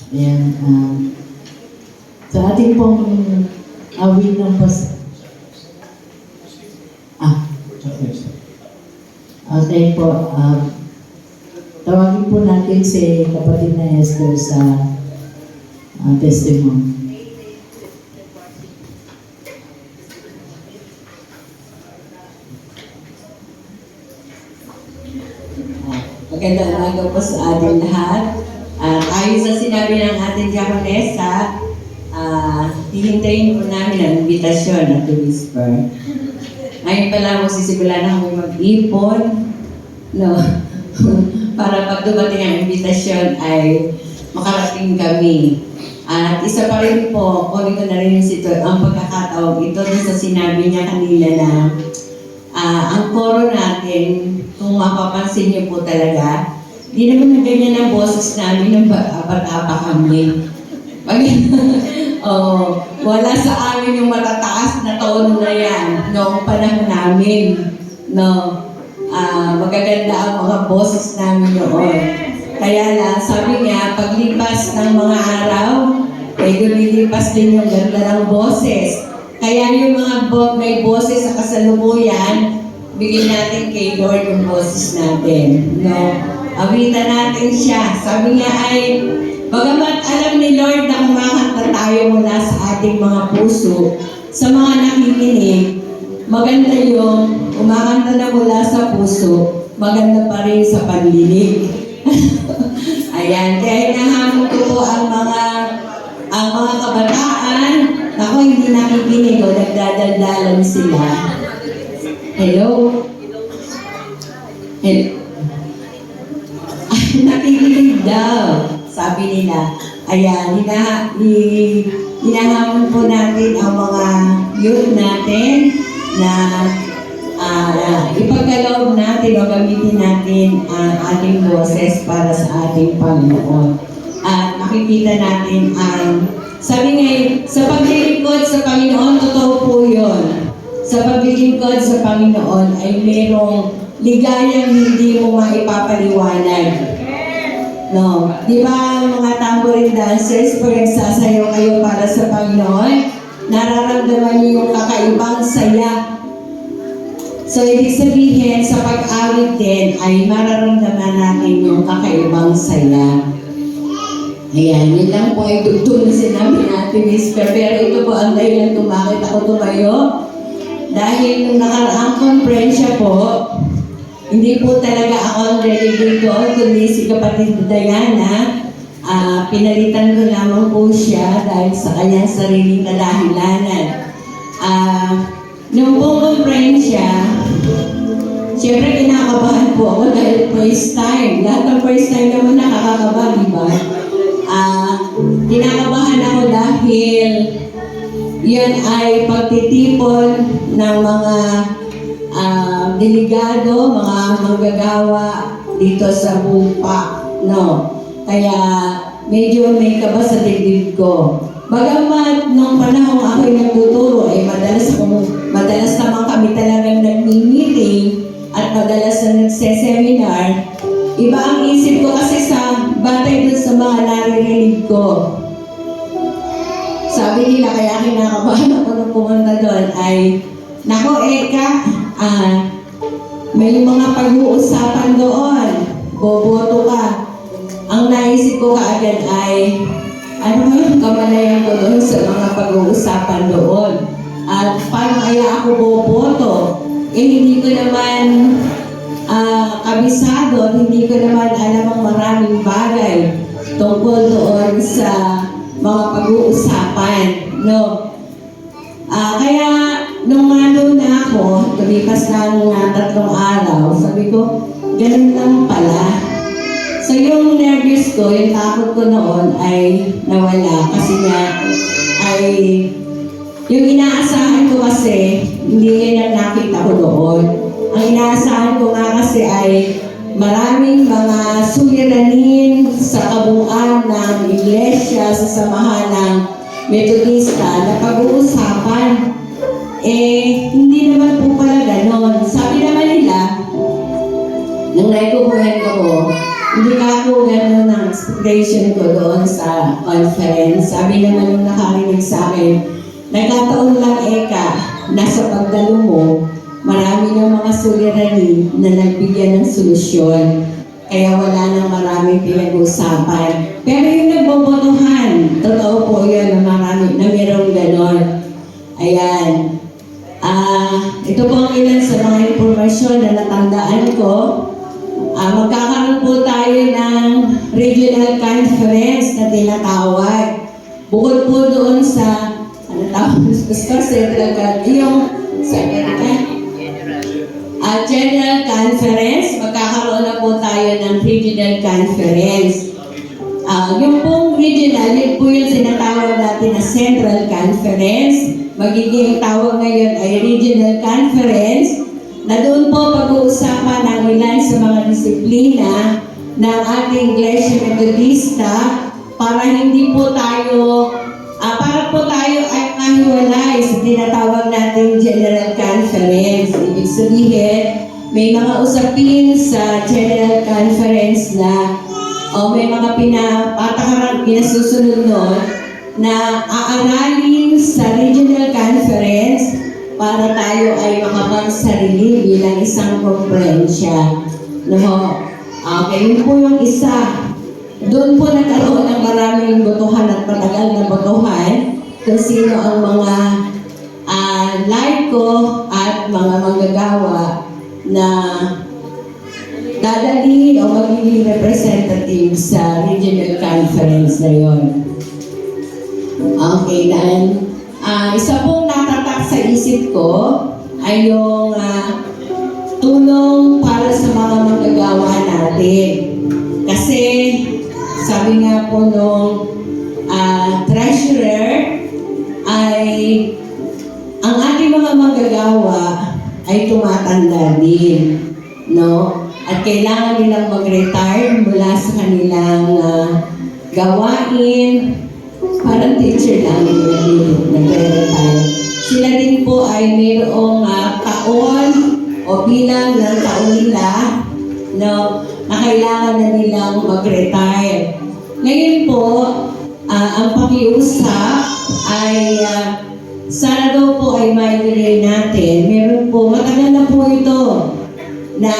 Speaker 1: Ayan, sa ating pong awit ng okay po, tawagin po natin si kapatid na Esther sa testimony.
Speaker 6: Magandang umaga po sa ating lahat. Ayon sa sinabi ng ating Diakonesa, hihintayin po namin ang invitasyon na to whisper. Ngayon pala mo sisimulan na kami mag-ipon, para pag dumating ang invitasyon ay makarating kami. At isa pa rin po, kunin ko na rin ang pagkakataon ito doon sa sinabi niya kanina na ang koro natin, kung mapapansin niyo po talaga, di naman na ganyan ang boses namin ng bata pa kami. Wala sa amin yung matataas na tono na yan. noong panahon namin. No, magaganda ang mga boses namin noon. Kaya lang, sabi niya, paglipas ng mga araw, lumilipas din yung ganda ng boses. Kaya yung mga may boses sa kasalukuyan, bigyan natin kay Lord yung boses natin. No? Awitan natin siya. Sabi niya ay, bagamat alam ni Lord na kumakanta tayo mula sa ating mga puso, sa mga nakikinig, maganda yung kumakanta na mula sa puso, maganda pa rin sa pandinig. Ayan, kaya hinahamon ko po ang mga kabataan, ako hindi nakikinig o nagdadaldalan sila. Hello? Hello? Nakikinig daw, sabi nila. Ayan, hinahamon po natin ang mga youth natin na ipagkaloob natin o gamitin natin ang ating boses para sa ating Panginoon. At makikita natin ang, sabi nga, sa paglilingkod sa Panginoon, totoo po yun. Sa paglilingkod sa Panginoon ay merong ligayang hindi mo maipapaliwanag. No, di ba mga tambourine dancers, pag nagsasayaw kayo para sa Panginoon, nararamdaman niyo yung kakaibang saya. So, ibig sabihin, sa pag-awit din, ay mararamdaman natin yung kakaibang saya. Ayan, yun lang po ay dugtong na sinabi natin, Mister. Pero ito po ang dahilan kung bakit ako tumayo. Dahil nung nakaraang konferensya po, hindi po talaga ako ang delegator, kundi si kapatid Diana. Pinalitan ko lamang po siya dahil sa kanyang sariling kadahilanan. Nung pong konferensya, siyempre kinakabahan po ako dahil first time. Lahat ng first time naman nakakakaba, di ba? Kinakabahan ako dahil yan ay pagtitipon ng mga delegado, mga manggagawa dito sa Bulpa, no? Kaya medyo may kaba sa dibdib ko. Bagamat nung panahon ako'y nagtuturo, madalas naman kami talagang nagmi-meeting at madalas na nagseseminar. Iba ang isip ko kasi sa batay dun sa mga naririnig ko. Sabi nila, kaya kinakabahan ako nung pumunta doon ay, nako Eka, may mga pag-uusapan doon, boboto ka. Ang naisip ko kaagad ay, ano yung kamalayan ko doon sa mga pag-uusapan doon? At paano kaya ako boboto? Hindi ko naman kabisado at hindi ko naman alam ang maraming bagay tungkol doon sa mga pag-uusapan. No? Kaya nung ano na ako, tumipas ng 3 araw, sabi ko, ganun lang pala. So yung nervous ko, yung takot ko noon ay nawala kasi nga ay yung inaasahan ko kasi hindi yan ang nakita ko doon. Ang inaasahan ko nga kasi ay maraming mga suliranin sa kabuuan ng iglesia, sa samahan ng Metodista na pag-uusapan. Hindi naman po pala ganon. Sabi naman nila, nung naikukuwento ko, hindi ka ako gano'n ang expectation ko doon sa conference. Sabi naman yung nakarinig sa akin, nagkataon lang Eka, nasa pagdalo mo, marami ng mga suliranin na nagbigyan ng solusyon. Kaya wala nang maraming pinag-usapan. Pero yung nagbobotohan, totoo po yun na marami, na mayroong gano'n. Ayan. Ito po ang ilan sa mga impormasyon na natandaan ko. Magkakaroon po tayo ng regional conference na tinatawag. Bukod po doon sa, General Conference, magkakaroon na po tayo ng regional conference. Yung pong regional, yun po yung sinatawag natin na Central Conference. Magiging tawag ngayon ay Regional Conference, na doon po pag-uusapan ng ilan sa mga disiplina ng ating Iglesia Metodista para hindi po tayo, para po tayo ay mahiwalay ay sa tinatawag nating General Conference. Ibig sabihin, may mga usapin sa General Conference na o may mga pinapatakaran, pinasusunod nun na aaralin sa Regional Conference para tayo ay makapagsarili bilang isang konferensya. No? Okay, yun po yung isa. Doon po nagkaroon ng maraming botohan at matagal na botohan kung sino ang mga laiko at mga manggagawa na dadalhin o magiging representative sa regional conference na yon. Okay, then, isa pong natatak sa isip ko ay yung tulong para sa mga manggagawa natin. Kasi, sabi nga po nung treasurer ay ang ating mga manggagawa ay tumatanda din, no? At kailangan nilang mag-retire mula sa kanilang gawain. Parang teacher lang yung nag-retire. Sila din po ay mayroong taon o bilang ng taon nila, no, na kailangan na nilang mag-retire. Ngayon po, ang pakiusap ay sana daw po ay maibigay natin. Meron po, matagal na po ito na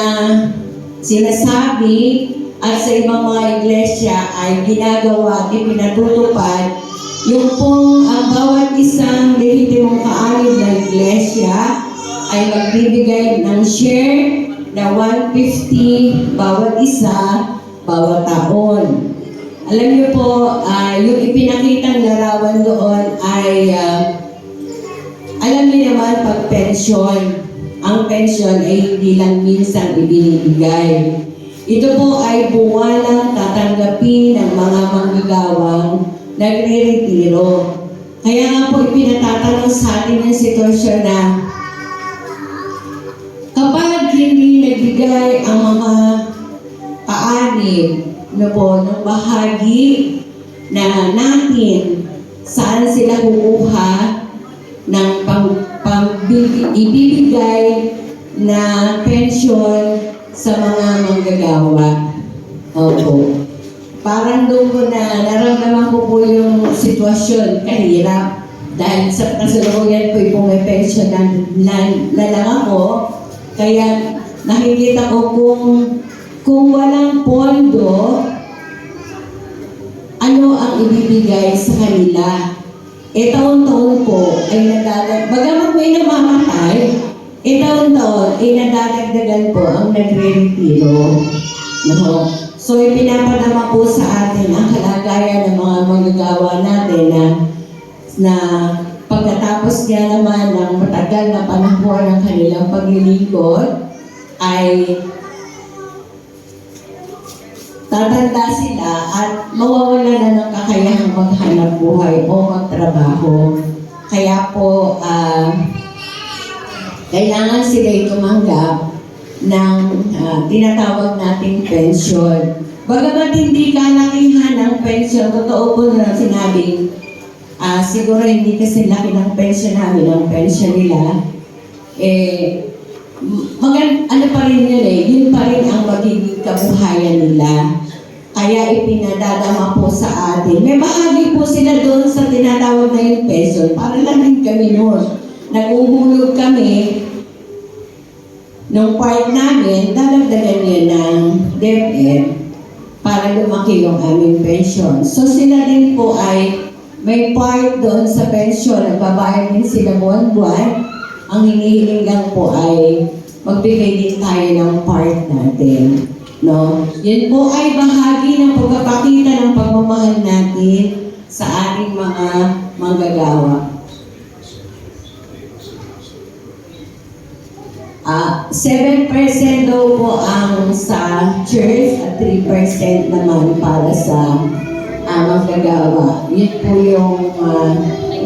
Speaker 6: sinasabi at sa ibang mga iglesia ay ginagawa at ipinatutupad yung pong ang bawat isang lehitimong kaalib na iglesia ay magbibigay ng share na 150 bawat isa, bawat taon. Alam niyo po, yung ipinakitang larawan doon ay alam niyo naman pag pension, ang pension ay hindi lang minsan ibinibigay. Ito po ay buwalang tatanggapin ng mga manggagawang nagre-retiro. Kaya nga po ipinatatanong sa atin yung sitwasyon na kapag hindi nagbigay ang mga kaanib ng bahagi na natin saan sila kukuha ng ibibigay na pensyon sa mga manggagawa. Opo. Parang doon ko na naramdaman ko po yung sitwasyon, kahirap. Dahil sa kasalukuyan ko yung may pension na lang ako, kaya nakikita ko kung walang pondo, ano ang ibibigay sa kanila. Taon-taon po ay bagamat may namamatay, taon-taon ay nadadagdagan po ang nagre-retiro. No? So, ipinapadama po sa atin ang kalagayan ng mga manggagawa natin na pagkatapos niya naman ng matagal na panahon ng kanilang paglilingkod, ay tatanda sila at mawawala na ng kakayahang maghanap buhay o magtrabaho. Kaya po, kailangan sila'y tumanggap ng tinatawag nating pensyon. Bagamat hindi kalakihan ng pensyon, totoo po na sinabing, siguro hindi kasi laki ng pensyon namin, ang pensyon nila, ano pa rin yun yun pa rin ang magiging kabuhayan nila. Kaya ipinadadama po sa atin. May bahagi po sila doon sa tinatawag na yung pension. Para lang din kami noon. Nag-uhulog kami nung part namin, dadagdagan niya ng DepEd para lumaki yung aming pension. So sila din po ay may part doon sa pension. Nagbabayad din sila buwan-buwan. Ang hinihiling lang po ay magbigay din tayo ng part natin. No? Yun po ay bahagi ng pagpapakita ng pagmamahal natin sa ating mga manggagawa. 7% daw po ang sa church at 3% naman para sa manggagawa. Yun po yung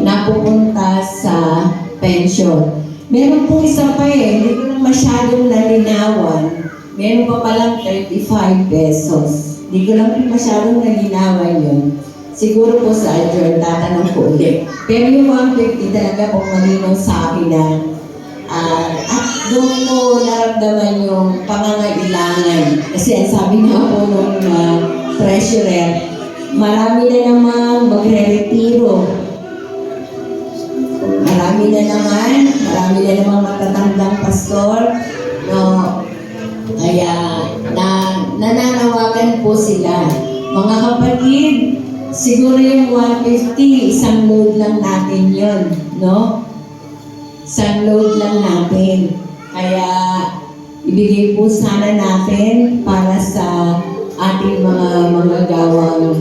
Speaker 6: napupunta sa pension. Meron po isa pa hindi ko na masyadong nalinawan. Meron pa palang 35 pesos. Hindi ko lang masyadong nalinawan yun. siguro po sa adjourn, tatanong ko ulit. Pero yung 150 talaga po malinaw sa akin na at doon ko naramdaman yung pangangailangan. Kasi ang sabi nga po nung treasurer, marami na namang magre-retiro. Marami na namang matatandang pastor. No? Kaya nananawagan po sila. Mga kapatid, siguro yung 150, isang load lang natin yon, no? Isang load lang natin. Kaya ibigay po sana natin para sa ating mga gawang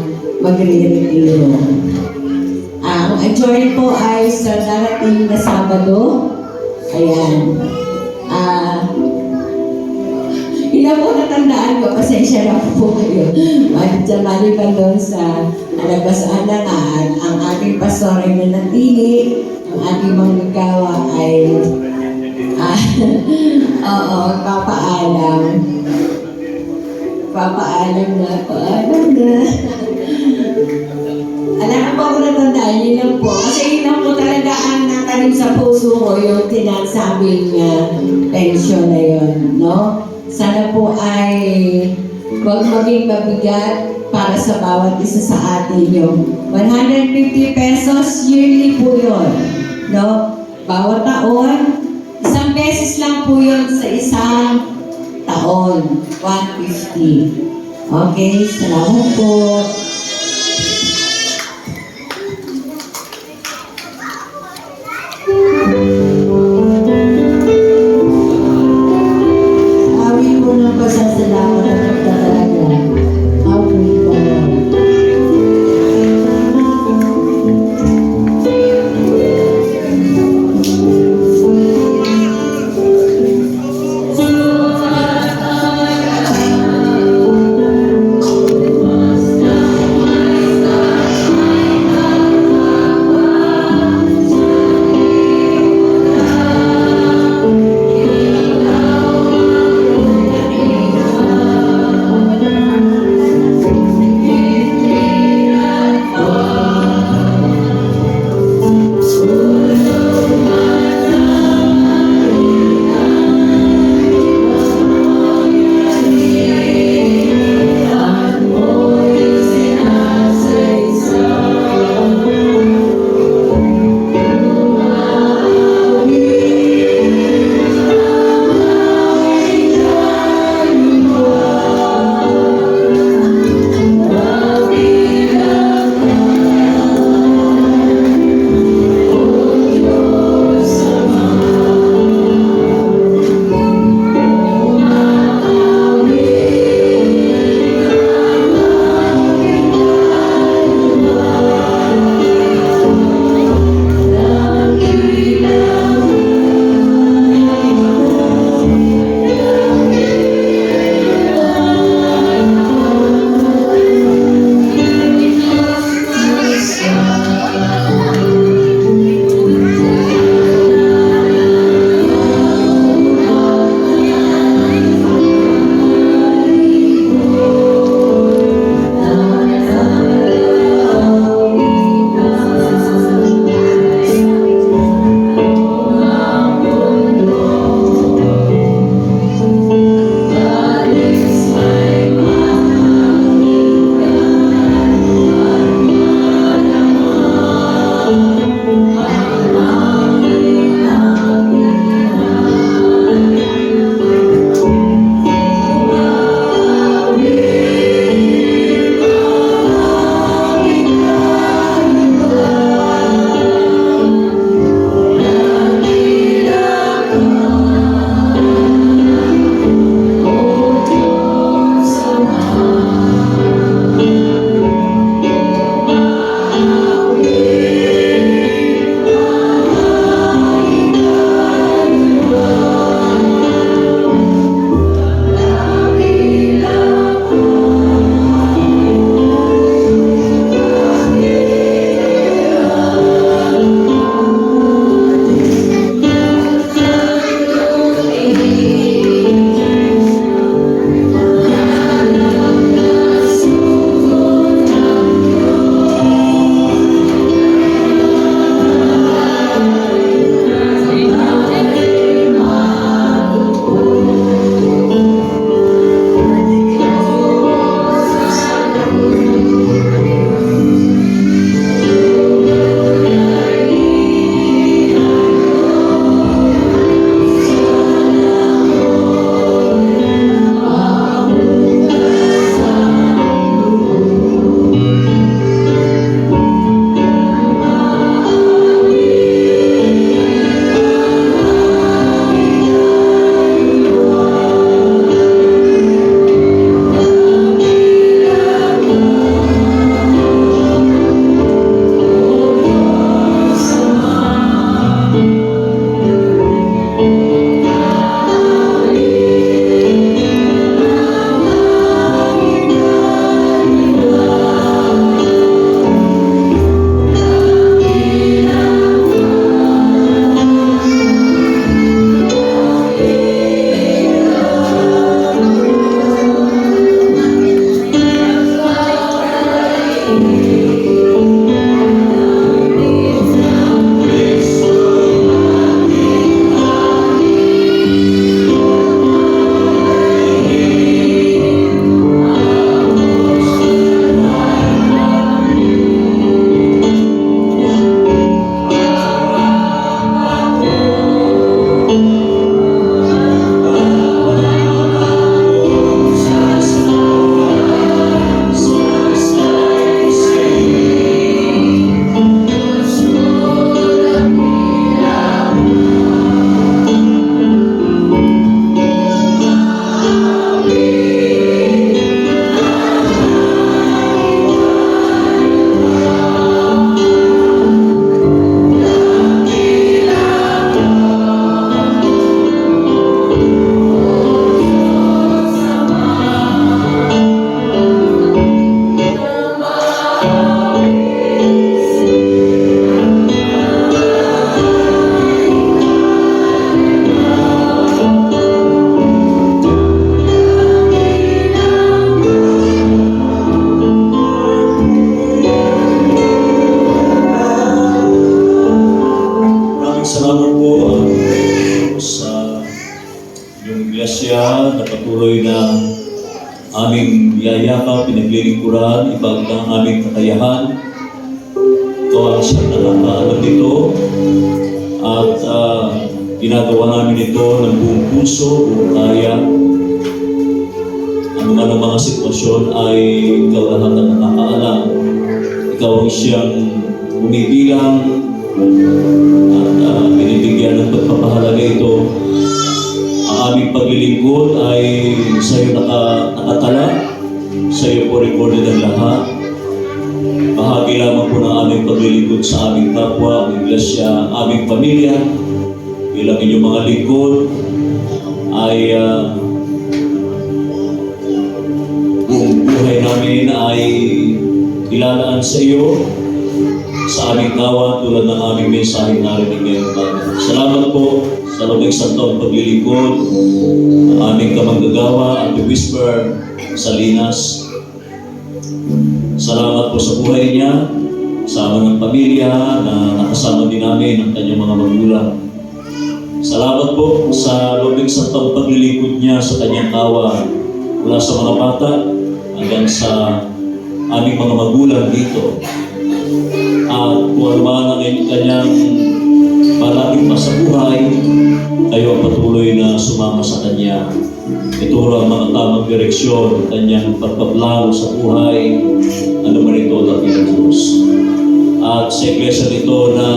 Speaker 6: magre-retiro. Ang adjourn po ay sa darating na Sabado. Ayan. Ilan po natandaan ko, pasensya na po kayo. Maliban doon sa nalagbasaan na nga, ang ating pastor ay nanatili, ang ating manggagawa ay papaalam. Papaalam na. Alam ko ako natandaan, yun lang po. Kasi yun lang po talaga ang natanim sa puso ko, yung tinasabing pension na yun, no? Sana po ay huwag maging mabigat para sa bawat isa sa atin yung 150 pesos yearly po yun, no? Bawat taon, isang beses lang po yun sa isang taon, 150. Okay, salamat po.
Speaker 1: Awin mo ng pasasalamat at pagtatalaga. Awin ko.
Speaker 4: sa yung iglesia na patuloy na aming yayakap, pinaglilingkuran, ibang ang aming kakayahan. Ito ang siyang nakakaalam nito at ginagawa namin ito ng buong puso, buong kaya. Ang mga sitwasyon ay ikaw lahat ang nakakaalam. Ikaw ang siyang bumibilang at binibigyan ng pagpapahalaga ito. Ang aming paglilingkod ay sa iyo nakatala, sa iyo po recorded ang lahat. Bahagi lamang po ng aming paglilingkod sa aming kapwa, ang iglesia, aming pamilya, bilang inyong mga lingkod ay buong buhay namin ay ilalaan sa iyo, sa aming kawan tulad ng aming mensahe narinig ngayong umaga. Salamat po sa labing isang taong paglilingkod ng aming kamanggagawa at Whisper Salinas. Salamat po sa buhay niya, sa aming pamilya na nakasama din namin ang kanyang mga magulang. Salamat po sa labing isang taong paglilingkod niya sa kanyang kawan mula sa mga bata hanggang sa aming mga magulang dito. At kung ano man ang kanyang palaging pa sa buhay, kayo ang patuloy na sumama sa kanya. Ituro ang mga tamang direksyon, kanyang pagpaplano sa buhay, ano man ito ang ng Diyos. At sa iglesia nito na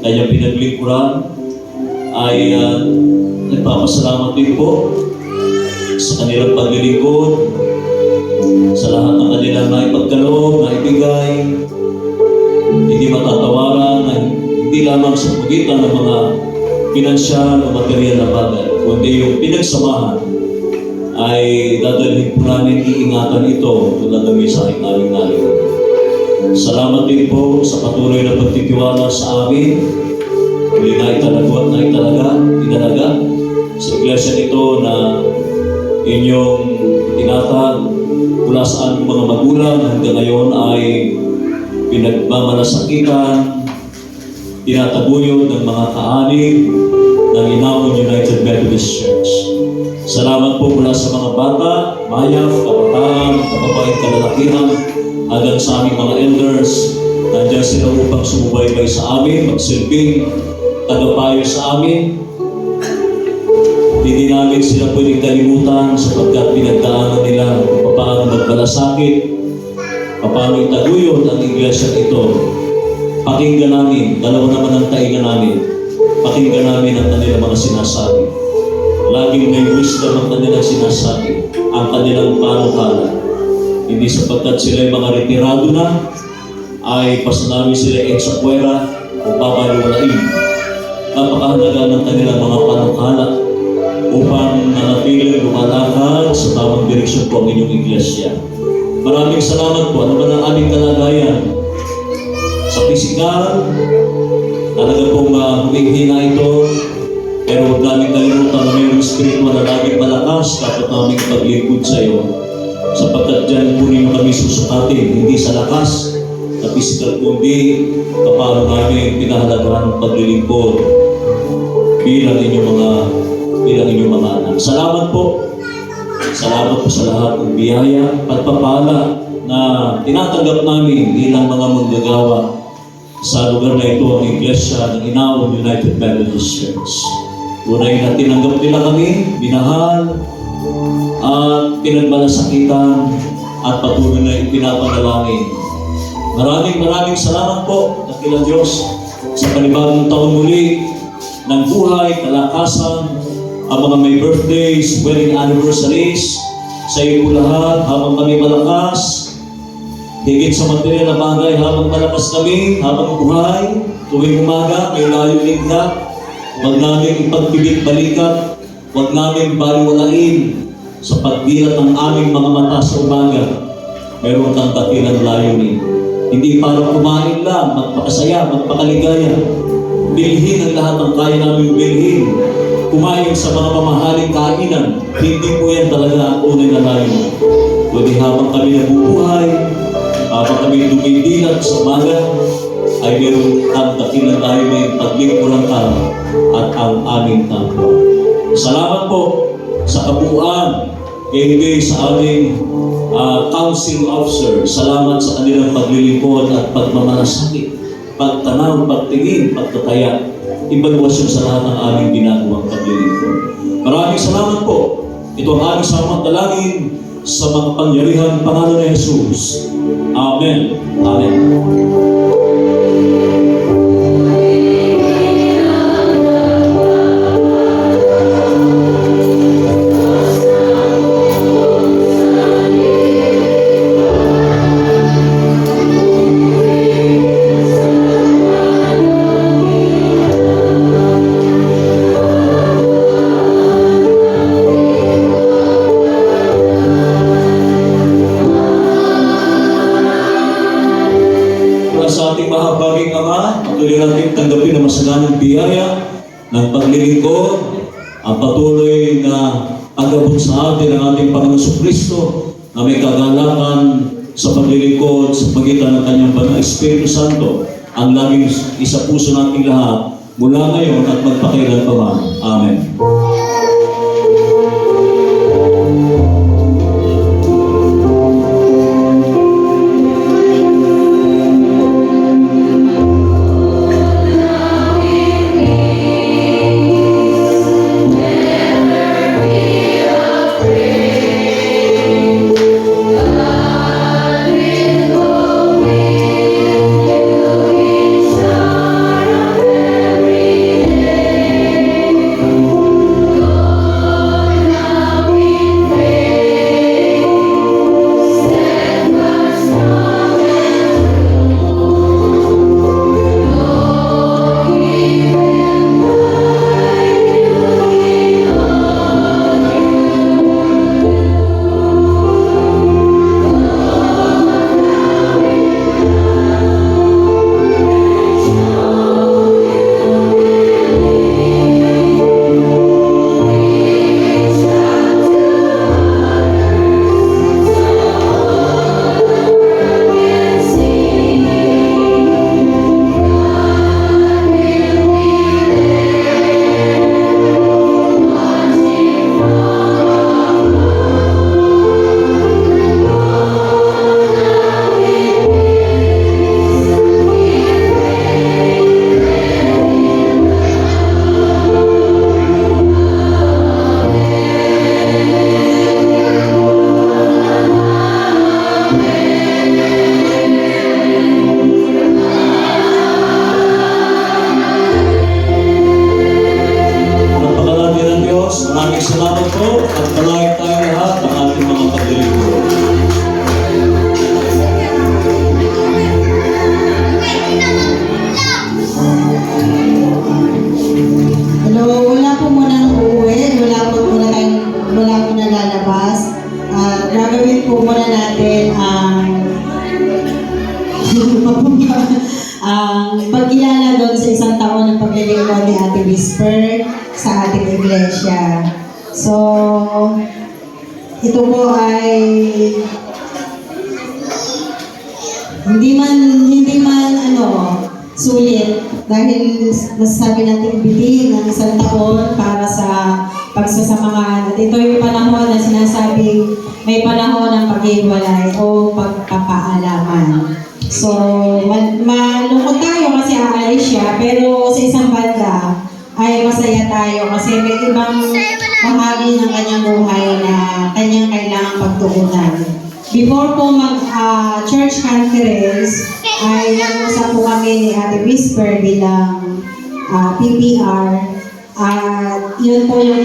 Speaker 4: kanyang pinaglingkuran, ay nagpapasalamat din po sa kanilang paglilingkod, sa lahat ng kanilang naipagkaloob, naibigay, hindi matatawaran, na hindi lamang sa pagitan ng mga pinansyal o material na bagay, kundi yung pinagsamahan ay dadalhin po namin, iingatan ito tulad ng mensahe namin narinig. Salamat din po sa patuloy na pagtitiwala sa amin, muli na italaga sa iglesia nito na inyong tinatag mula sa aming mga magulang hanggang ngayon ay pinagmamalasakitan, tinataguyod ng mga kaanib ng Inaon United Methodist Church. Salamat po mula sa mga bata, mayaf, kabataan, kababait, kalalakihan, hanggang sa aming mga elders. Nandiyan sila upang sumubaybay sa amin, magsilbing tagapayo sa amin. Hindi namin sila pwedeng kalimutan sapagkat pinagdaanan nila kung paano magmalasakit, paano itaguyod ang iglesia ito. Pakinggan namin, dalawa naman ang tainga namin. Pakinggan namin ang kanilang mga sinasabi. Laging may wisdom ang kanilang sinasabi, ang kanilang panukala. Hindi sapagkat sila ay mga retirado na, ay pasanami sila sa puwera o papaliwalain. Napakahalaga ng kanilang mga panukala upang nanatiling lumalakad sa tamang direksyon po ang inyong iglesia. Maraming salamat po. Ano ba ang aming kalagayan? Sa pisikal, talaga pong humihina ito, pero huwag namin kalimutan na mayroong spiritual na laging malakas dapat naming paglingkod sa iyo. Sapagkat dyan po rin kami susukatin, hindi sa lakas na pisikal, kundi paano namin pinahalagahan ng paglilingkod bilang inyong mga anak. Salamat po. Salamat po sa lahat ng biyaya, pagpapala na tinatanggap namin bilang mga manggagawa sa lugar na ito, ang iglesia ng Inaon United Methodist Church. Tunay na tinanggap nila kami, binahal, at pinagmalasakitan, at patuloy na ipinapanalangin. Maraming salamat po, dakilang Diyos, sa panibagong taon muli ng buhay, kalakasan, ang mga may birthdays, wedding anniversaries, sa iyo po lahat, habang kami malakas, higit sa material na bagay, habang malakas kami, habang buhay, tuwing umaga, may layunin na, huwag namin ipagpigit balikat, huwag namin baliwalain sa pagdilat ng aming mga mata sa umaga. Meron kang dakilang layunin. Hindi para kumain lang, magpakasaya, magpakaligaya. Bilhin ang lahat ng kaya namin bilhin. Kumain sa mga mamahaling kainan, hindi po yan talaga ang unay na layunin. Kundi habang kami nabubuhay, habang kami dumidilat sa umaga, ay mayroong dakilan tayo may paglingkuran ka at ang aming kapwa. Salamat po sa kabuuan, kay sa aming council officer. Salamat sa kanilang paglilingkod at pagmamalasakit, pagtanaw, pagtingin, pagtataya, evaluasyon sa lahat ng aming ginagawang paglilingkod. Maraming salamat po. Ito ang aming samang dalangin sa mga pangyarihan pangalan ni Jesus. Amen. Amen. Sa ating mahabaging Ama, patuloy natin tanggapin ang masaganang biyaya ng paglilingkod, ang patuloy na agabot sa atin ng ating Panginoon Kristo na may kagalakan sa paglilingkod sa pagitan ng kanyang Banal Espiritu Santo ang laging isa puso nating lahat mula ngayon at magpakailanman. Amen. Maraming salamat po at palagi tayo lahat ng ating mga paglilingkod.
Speaker 5: Hello, wala po muna uuwi, wala po na lalabas. Gagawin po muna natin ang pagkilala doon sa isang taon ng paglilingkod ni Ate Whisper sa ating iglesia. So, ito po ay hindi man sulit dahil masasabi natin bitin ng isang taon para sa pagsasamahan. At ito yung panahon na sinasabing may panahon ng paghiwalay o pagpapaalaman. So, malungkot tayo kasi aalis siya, pero sa isang banda ay masaya tayo kasi may ibang bahagi ng kanyang buhay na kanyang kailangang pagtuunan. Before po mag-church conference, ay nag-usap po kami ni Ate Whisper bilang PPR at yun po yung